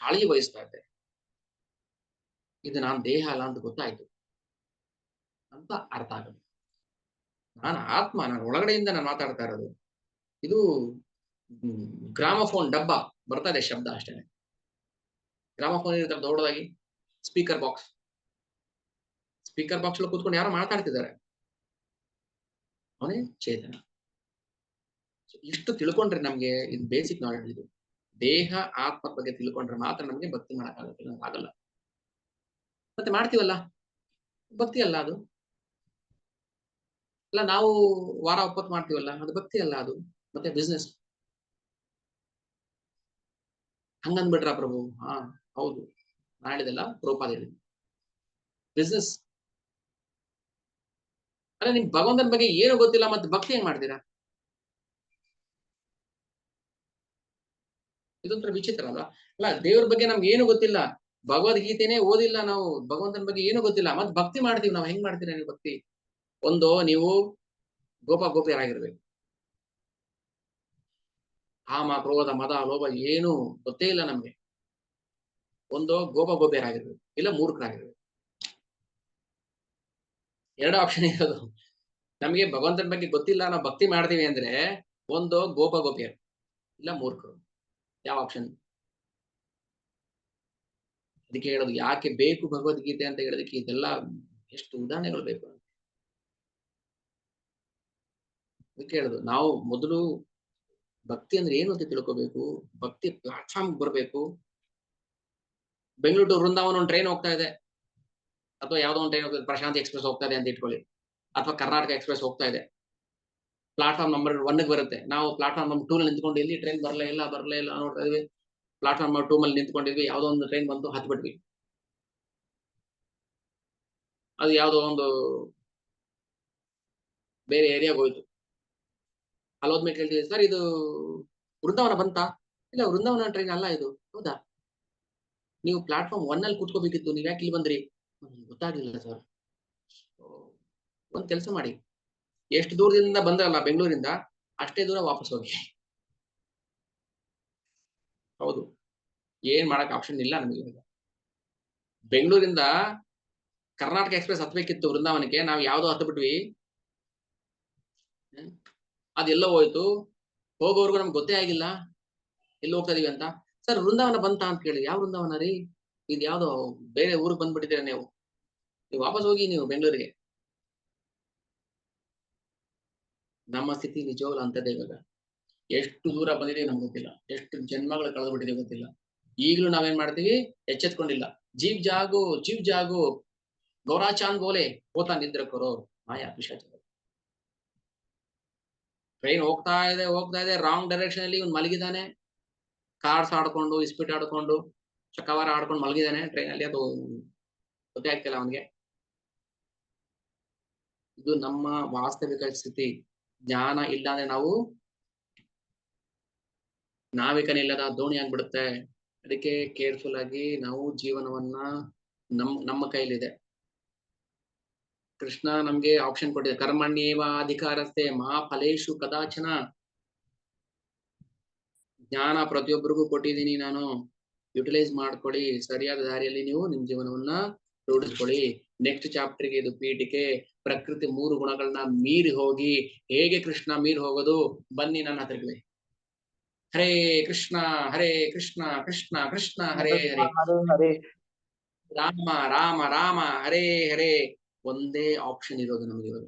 ಕಾಳಜಿ ವಹಿಸ್ತಾ ಇದ್ದೆ. ಇದು ನಾನು ದೇಹ ಅಲ್ಲ ಅಂತ ಗೊತ್ತಾಯ್ತು ಅಂತ ಅರ್ಥ ಆಗುತ್ತೆ. ನಾನು ಆತ್ಮ, ನಾನು ಒಳಗಡೆಯಿಂದ ನಾನು ಮಾತಾಡ್ತಾ ಇರೋದು. ಇದು ಗ್ರಾಮಫೋನ್ ಡಬ್ಬ ಬರ್ತಾ ಇದೆ ಶಬ್ದ ಅಷ್ಟೇ. ಗ್ರಾಮಫೋನ್ ಇರುತ್ತೆ ದೊಡ್ಡದಾಗಿ, ಸ್ಪೀಕರ್ ಬಾಕ್ಸ್ ಕೂತ್ಕೊಂಡು ಯಾರೋ ಮಾತಾಡ್ತಿದ್ದಾರೆ, ಅವನೇ ಚೇತನ. ಇಷ್ಟು ತಿಳ್ಕೊಂಡ್ರೆ ನಮ್ಗೆ ಇದು ಬೇಸಿಕ್ ನಾಲೆಡ್ಜ್. ಇದು ದೇಹ ಆತ್ಮ ಬಗ್ಗೆ ತಿಳ್ಕೊಂಡ್ರೆ ಮಾತ್ರ ನಮ್ಗೆ ಭಕ್ತಿ ಆಗಲ್ಲ. ಮತ್ತೆ ಮಾಡ್ತೀವಲ್ಲ ಭಕ್ತಿ ಅಲ್ಲ ಅದು. ಅಲ್ಲ ನಾವು ವಾರ ಒಪ್ಪತ್ತು ಮಾಡ್ತೀವಲ್ಲ ಅದು ಭಕ್ತಿ ಅಲ್ಲ, ಅದು ಮತ್ತೆ ಬಿಸ್ನೆಸ್. ಹಂಗಂದ್ಬಿಟ್ರ ಪ್ರಭು? ಹಾ ಹೌದು, ನಾಳಿದೆಲ್ಲ ಪ್ರಭುಪಾದ ಹೇಳಿದ್ರು ಬಿಸ್ನೆಸ್. ಅಲ್ಲ ನಿಮ್ ಭಗವಂತನ ಬಗ್ಗೆ ಏನು ಗೊತ್ತಿಲ್ಲ ಮತ್ತೆ ಭಕ್ತಿ ಹೆಂಗ್ ಮಾಡ್ತೀರಾ? ಇದೊಂಥರ ವಿಚಿತ್ರ ಅಲ್ವಾ? ಅಲ್ಲ ದೇವ್ರ ಬಗ್ಗೆ ನಮ್ಗೆ ಏನು ಗೊತ್ತಿಲ್ಲ, ಭಗವದ್ಗೀತೆನೇ ಓದಿಲ್ಲ ನಾವು, ಭಗವಂತನ ಬಗ್ಗೆ ಏನು ಗೊತ್ತಿಲ್ಲ, ಮತ್ತೆ ಭಕ್ತಿ ಮಾಡ್ತೀವಿ ನಾವು. ಹೆಂಗ್ ಮಾಡ್ತೀರಾ ನೀವು ಭಕ್ತಿ? ಒಂದು ನೀವು ಗೋಪಿಯರಾಗಿರ್ಬೇಕು. ಕಾಮ ಕ್ರೋಧ ಮದ ಲೋಭ ಏನು ಗೊತ್ತೇ ಇಲ್ಲ ನಮ್ಗೆ. ಒಂದು ಗೋಪಿಯರಾಗಿರ್ಬೇಕು, ಇಲ್ಲ ಮೂರ್ಖರಾಗಿರ್ಬೇಕು. ಎರಡು ಆಪ್ಷನ್ ಇರೋದು. ನಮ್ಗೆ ಭಗವಂತನ ಬಗ್ಗೆ ಗೊತ್ತಿಲ್ಲ, ನಾವು ಭಕ್ತಿ ಮಾಡ್ತೀವಿ ಅಂದ್ರೆ ಒಂದು ಗೋಪಿಯರು, ಇಲ್ಲ ಮೂರ್ಖರು. ಯಾವ ಆಪ್ಷನ್? ಅದಕ್ಕೆ ಹೇಳೋದು ಯಾಕೆ ಬೇಕು ಭಗವದ್ಗೀತೆ ಅಂತ ಹೇಳೋದಕ್ಕೆ ಇದೆಲ್ಲ ಎಷ್ಟು ಉದಾಹರಣೆಗಳು ಬೇಕು. ಅದಕ್ಕೆ ಹೇಳೋದು ನಾವು ಮೊದಲು ಭಕ್ತಿ ಅಂದ್ರೆ ಏನು ಅಂತ ತಿಳ್ಕೋಬೇಕು. ಭಕ್ತಿ ಪ್ಲಾಟ್ಫಾರ್ಮ್ ಬರ್ಬೇಕು. ಬೆಂಗಳೂರು ಟು ವೃಂದಾವನ ಒಂದು ಟ್ರೈನ್ ಹೋಗ್ತಾ ಇದೆ, ಅಥವಾ ಯಾವ್ದೋ ಒಂದು ಟ್ರೈನ್ ಹೋಗ್ತದೆ, ಪ್ರಶಾಂತಿ ಎಕ್ಸ್ಪ್ರೆಸ್ ಹೋಗ್ತಾ ಇದೆ ಅಂತ ಇಟ್ಕೊಳ್ಳಿ, ಅಥವಾ ಕರ್ನಾಟಕ ಎಕ್ಸ್ಪ್ರೆಸ್ ಹೋಗ್ತಾ ಇದೆ. ಪ್ಲಾಟ್ಫಾರ್ಮ್ ನಂಬರ್ 1 ಬರುತ್ತೆ, ನಾವು ಪ್ಲಾಟ್ಫಾರ್ಮ್ ನಂಬರ್ 2 ನಿಂತ್ಕೊಂಡು ಇಲ್ಲಿ ಟ್ರೈನ್ ಬರಲೇ ಇಲ್ಲ ನೋಡ್ತಾ ಇದ್ವಿ. ಪ್ಲಾಟ್ಫಾರ್ಮ್ ನಂಬರ್ 2 ಅಲ್ಲಿ ನಿಂತ್ಕೊಂಡಿದ್ವಿ, ಯಾವ್ದೋ ಒಂದು ಟ್ರೈನ್ ಬಂತು, ಹತ್ ಬಿಟ್ವಿ. ಅದು ಯಾವ್ದೋ ಒಂದು ಬೇರೆ ಏರಿಯಾಗ ಹೋಯ್ತು. ಅಲ್ಲೋದ್ಮೇಲೆ ಕೇಳ್ತೀವಿ, ಸರ್ ಇದು ವೃಂದಾವನ ಬಂತಾ? ಇಲ್ಲ, ವೃಂದಾವನ ಟ್ರೈನ್ ಅಲ್ಲ ಇದು. ಹೌದಾ, ನೀವು ಪ್ಲಾಟ್ಫಾರ್ಮ್ 1 ಅಲ್ಲಿ ಕೂತ್ಕೋಬೇಕಿತ್ತು, ನೀವ್ ಯಾಕೆ ಇಲ್ಲಿ ಬಂದ್ರಿ? ಗೊತ್ತಾಗ್ಲಿಲ್ಲ ಸರ್. ಒಂದ್ ಕೆಲಸ ಮಾಡಿ, ಎಷ್ಟು ದೂರದಿಂದ ಬಂದ್ರಲ್ಲ ಬೆಂಗಳೂರಿಂದ, ಅಷ್ಟೇ ದೂರ ವಾಪಸ್ ಹೋಗಿ. ಹೌದು, ಏನ್ ಮಾಡಕ್ ಆಪ್ಷನ್ ಇಲ್ಲ ನಮಗೆ. ಬೆಂಗಳೂರಿಂದ ಕರ್ನಾಟಕ ಎಕ್ಸ್ಪ್ರೆಸ್ ಹತ್ಬೇಕಿತ್ತು ವೃಂದಾವನಕ್ಕೆ, ನಾವು ಯಾವ್ದೋ ಹತ್ತು ಬಿಟ್ವಿ. ಅದೆಲ್ಲ ಹೋಯ್ತು, ಹೋಗೋವರೆಗೂ ನಮ್ಗೆ ಗೊತ್ತೇ ಆಗಿಲ್ಲ ಎಲ್ಲಿ ಹೋಗ್ತಾ ಇದೀವಿ ಅಂತ. ಸರ್ ವೃಂದಾವನ ಬಂತಾ ಅಂತ ಕೇಳಿ, ಯಾವ ವೃಂದಾವನ ರೀ? ಇದು ಯಾವ್ದೋ ಬೇರೆ ಊರಿಗೆ ಬಂದ್ಬಿಟ್ಟಿದ್ದೀರಾ ನೀವು ವಾಪಸ್ ಹೋಗಿ ನೀವು ಬೆಂಗಳೂರಿಗೆ. ನಮ್ಮ ಸ್ಥಿತಿ ನಿಜವಾಗ್ಲೂ ಅಂತದೇ. ಇವಾಗ ಎಷ್ಟು ದೂರ ಬಂದಿದೀವಿ ನಮ್ಗೆ ಗೊತ್ತಿಲ್ಲ, ಎಷ್ಟು ಜನ್ಮಗಳು ಕಳೆದು ಬಿಟ್ಟಿದೀವಿ ಗೊತ್ತಿಲ್ಲ. ಈಗಲೂ ನಾವೇನ್ ಮಾಡ್ತೀವಿ, ಎಚ್ಚೆತ್ಕೊಂಡಿಲ್ಲ. ಜೀವ್ ಜಾಗು ಗೌರಾಚಾಂದ್ ಬೋಲೆ ಹೋತಾ ನಿದ್ರೆ ಕರೋ ಮಾಯಾ ಪಿಶಾಚ. ಟ್ರೈನ್ ಹೋಗ್ತಾ ಇದೆ ರಾಂಗ್ ಡೈರೆಕ್ಷನ್ ಅಲ್ಲಿ. ಇವ್ನು ಮಲಗಿದಾನೆ, ಕಾರ್ಡ್ಸ್ ಆಡ್ಕೊಂಡು, ಇಸ್ಪಿಟ್ ಆಡ್ಕೊಂಡು, ಚಕ್ಕವಾರ ಆಡ್ಕೊಂಡು ಮಲಗಿದಾನೆ ಟ್ರೈನ್ ಅಲ್ಲಿ. ಅದು ಗೊತ್ತೇ ಆಗ್ತಿಲ್ಲ ಅವನ್ಗೆ. ಇದು ನಮ್ಮ ವಾಸ್ತವಿಕ ಸ್ಥಿತಿ. ಜ್ಞಾನ ಇಲ್ಲ ಅಂದ್ರೆ ನಾವು ನಾವಿಕನಿಲ್ಲದ ದೋಣಿ ಆಗ್ಬಿಡುತ್ತೆ. ಅದಕ್ಕೆ ಕೇರ್ಫುಲ್ ಆಗಿ ನಾವು ಜೀವನವನ್ನ ನಮ್ಮ ಕೈಲಿದೆ. ಕೃಷ್ಣ ನಮ್ಗೆ ಆಪ್ಷನ್ ಕೊಟ್ಟಿದೆ, ಕರ್ಮಣ್ಯೇವ ಅಧಿಕಾರಸ್ಥೆ ಮಾ ಫಲೇಶು ಕದಾಚನ. ಜ್ಞಾನ ಪ್ರತಿಯೊಬ್ಬರಿಗೂ ಕೊಟ್ಟಿದ್ದೀನಿ ನಾನು, ಯುಟಿಲೈಸ್ ಮಾಡ್ಕೊಳ್ಳಿ. ಸರಿಯಾದ ದಾರಿಯಲ್ಲಿ ನೀವು ನಿಮ್ ಜೀವನವನ್ನ ರೂಢಿಸ್ಕೊಳ್ಳಿ. ನೆಕ್ಸ್ಟ್ ಚಾಪ್ಟರ್ಗೆ ಇದು ಪೀಠಿಕೆ. ಪ್ರಕೃತಿ 3 ಗುಣಗಳನ್ನ ಮೀರಿ ಹೋಗಿ ಹೇಗೆ ಕೃಷ್ಣ ಮೀರಿ ಹೋಗೋದು, ಬನ್ನಿ ನನ್ನ ಹತ್ರಕ್ಕೆ. ಹರೇ ಕೃಷ್ಣ ಕೃಷ್ಣ ಕೃಷ್ಣ ಹರೇ ಹರೇ, ರಾಮ ರಾಮ ರಾಮ ಹರೇ ಹರೇ. ಒಂದೇ ಆಪ್ಷನ್ ಇರೋದು ನಮಗೆ ಇವಾಗ.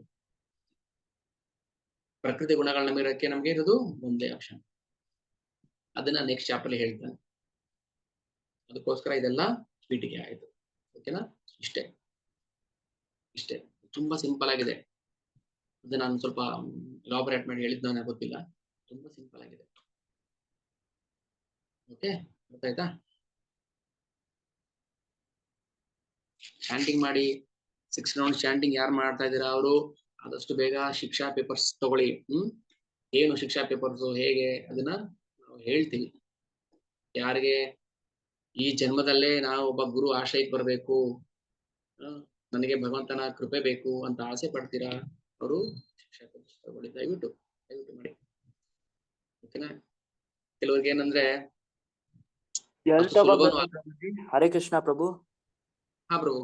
ಪ್ರಕೃತಿ ಗುಣಗಳನ್ನ ಮೀರಕ್ಕೆ ನಮ್ಗೆ ಇರೋದು ಒಂದೇ ಆಪ್ಷನ್. ಅದನ್ನ ನೆಕ್ಸ್ಟ್ ಚಾಪ್ಟರ್ ಹೇಳ್ತಾನೆ. ಅದಕ್ಕೋಸ್ಕರ ಇದೆಲ್ಲ ಪೀಠಿಕೆ ಆಯ್ತು. ಓಕೆನಾ? ಇಷ್ಟೇ ತುಂಬಾ ಸಿಂಪಲ್ ಆಗಿದೆ. ಅದು ನಾನು ಸ್ವಲ್ಪ ಎಲಾಬರೇಟ್ ಮಾಡಿ ಹೇಳಿದ್ ನನಗೆ ಗೊತ್ತಿಲ್ಲ, ತುಂಬಾ ಸಿಂಪಲ್ ಆಗಿದೆ. ಓಕೆ, ಗೊತ್ತಾಯ್ತಾ? ಚಾಂಟಿಂಗ್ ಮಾಡಿ. 6 ರೌಂಡ್ ಚಾಂಟಿಂಗ್ ಯಾರು ಮಾಡ್ತಾ ಇದ್ದೀರಾ ಅವರು ಆದಷ್ಟು ಬೇಗ ಶಿಕ್ಷಾ ಪೇಪರ್ಸ್ ತಗೊಳ್ಳಿ. ಏನು ಶಿಕ್ಷಾ ಪೇಪರ್ಸ್ ಹೇಗೆ ಅದನ್ನ ನಾವು ಹೇಳ್ತೀವಿ. ಯಾರಿಗೆ ಈ ಜನ್ಮದಲ್ಲೇ ನಾವು ಒಬ್ಬ ಗುರು ಆಶ್ರಯಕ್ಕೆ ಬರ್ಬೇಕು, ನನಗೆ ಭಗವಂತನ ಕೃಪೆ ಬೇಕು ಅಂತ ಆಸೆ ಪಡ್ತೀರಾ, ಅವರು ಶಿಕ್ಷಕ ಪುಸ್ತಕಗಳು ದಯವಿಟ್ಟು ಮಾಡಿ. ಓಕೆನಾ? ಕೆಲವ್ರಿಗೆ ಏನಂದ್ರೆ ಎಲ್ ಅಷ್ಟು ಸುಲಭನೂ ತಗೋಬೇಕು ಪ್ರಭುಜಿ? ಹರೇ ಕೃಷ್ಣ ಪ್ರಭು. ಹಾ ಪ್ರಭು,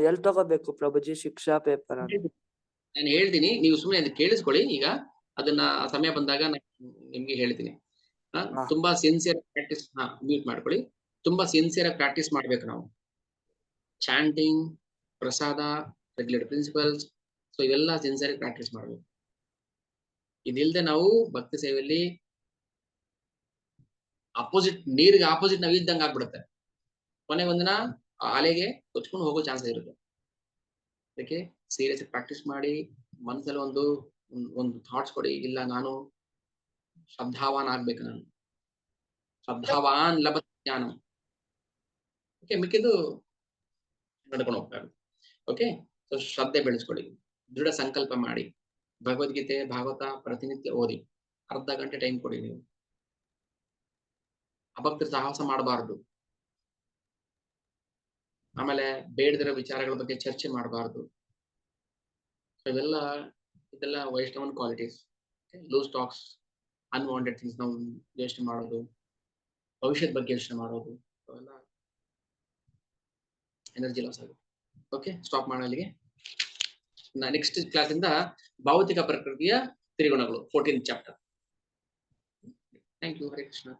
ಎಲ್ ತಗೋಬೇಕು ಪ್ರಭುಜಿ ಶಿಕ್ಷಾ ಪೇಪರ್? ನಾನು ಹೇಳ್ತೀನಿ, ನೀವು ಸುಮ್ಮನೆ ಅದನ್ನ ಕೇಳಿಸ್ಕೊಳ್ಳಿ. ಈಗ ಅದನ್ನ ಸಮಯ ಬಂದಾಗ ನಾನು ನಿಮ್ಗೆ ಹೇಳ್ತೀನಿ. ತುಂಬಾ ಸಿನ್ಸಿಯರ್ ಪ್ರಾಕ್ಟೀಸ್, ಮ್ಯೂಟ್ ಮಾಡ್ಕೊಳ್ಳಿ. ತುಂಬಾ ಸಿನ್ಸಿಯರ್ ಆಗಿ ಪ್ರಾಕ್ಟೀಸ್ ಮಾಡ್ಬೇಕು ನಾವು. ಚಾಂಟಿಂಗ್, ಪ್ರಸಾದ, ರೆಗ್ಯುಲರ್ ಪ್ರಿನ್ಸಿಪಲ್ಸ್, ಸೊ ಇವೆಲ್ಲ ಸಿನ್ಸಿಯರ್ ಆಗಿ ಪ್ರಾಕ್ಟೀಸ್ ಮಾಡ್ಬೇಕು. ಇದಿಲ್ದೆ ನಾವು ಭಕ್ತಿ ಸೇವೆಯಲ್ಲಿ ನೀರಿಗೆ ಆಪೋಸಿಟ್ ನಾವು ಇದ್ದಂಗೆ ಆಗ್ಬಿಡುತ್ತೆ. ಕೊನೆ ಒಂದಿನ ಅಲೆಗೆ ಕೊಚ್ಕೊಂಡು ಹೋಗೋ ಚಾನ್ಸ್ ಇರುತ್ತೆ. ಅದಕ್ಕೆ ಸೀರಿಯಸ್ ಪ್ರಾಕ್ಟೀಸ್ ಮಾಡಿ, ಮನಸ್ಸಲ್ಲಿ ಒಂದು ಥಾಟ್ಸ್ ಕೊಡಿ, ಇಲ್ಲ ನಾನು ಶ್ರದ್ಧಾವಾನ್ ಆಗ್ಬೇಕು, ನಾನು ಶ್ರದ್ಧಾವಾನ್ ಲಭತೆ ಜ್ಞಾನಂ. ಓಕೆ, ಮಿಕ್ಕಿದ್ದು ನಡ್ಕೊಂಡು ಹೋಗ್ತಾರೆ. ಓಕೆ, ಸೊ ಶ್ರದ್ಧೆ ಬೆಳೆಸ್ಕೊಳ್ಳಿ, ದೃಢ ಸಂಕಲ್ಪ ಮಾಡಿ, ಭಗವದ್ಗೀತೆ ಭಾಗವತ ಪ್ರತಿನಿತ್ಯ ಓದಿ, ಅರ್ಧ ಗಂಟೆ ಟೈಮ್ ಕೊಡಿ. ನೀವು ಅಭಕ್ತ ಸಾಹಸ ಮಾಡಬಾರ್ದು. ಆಮೇಲೆ ಬೇಡದಿರೋ ವಿಚಾರಗಳ ಬಗ್ಗೆ ಚರ್ಚೆ ಮಾಡಬಾರ್ದು. ಇದೆಲ್ಲ ವೈಷ್ಣವನ್ qualities. Loose talks, unwanted things ನಾವು ಯೋಚನೆ ಮಾಡೋದು, ಭವಿಷ್ಯದ ಬಗ್ಗೆ ಯೋಚನೆ ಮಾಡೋದು, ಅವೆಲ್ಲ ಎನರ್ಜಿ ಲಾಸ್ ಆಗುತ್ತೆ. ಓಕೆ, ಸ್ಟಾಪ್ ಮಾಡೋಲ್ಲಿಗೆ. ನೆಕ್ಸ್ಟ್ ಕ್ಲಾಸಿಂದ ಭೌತಿಕ ಪ್ರಕೃತಿಯ ತ್ರಿಗುಣಗಳು, 14th chapter. Thank you. Hare Krishna.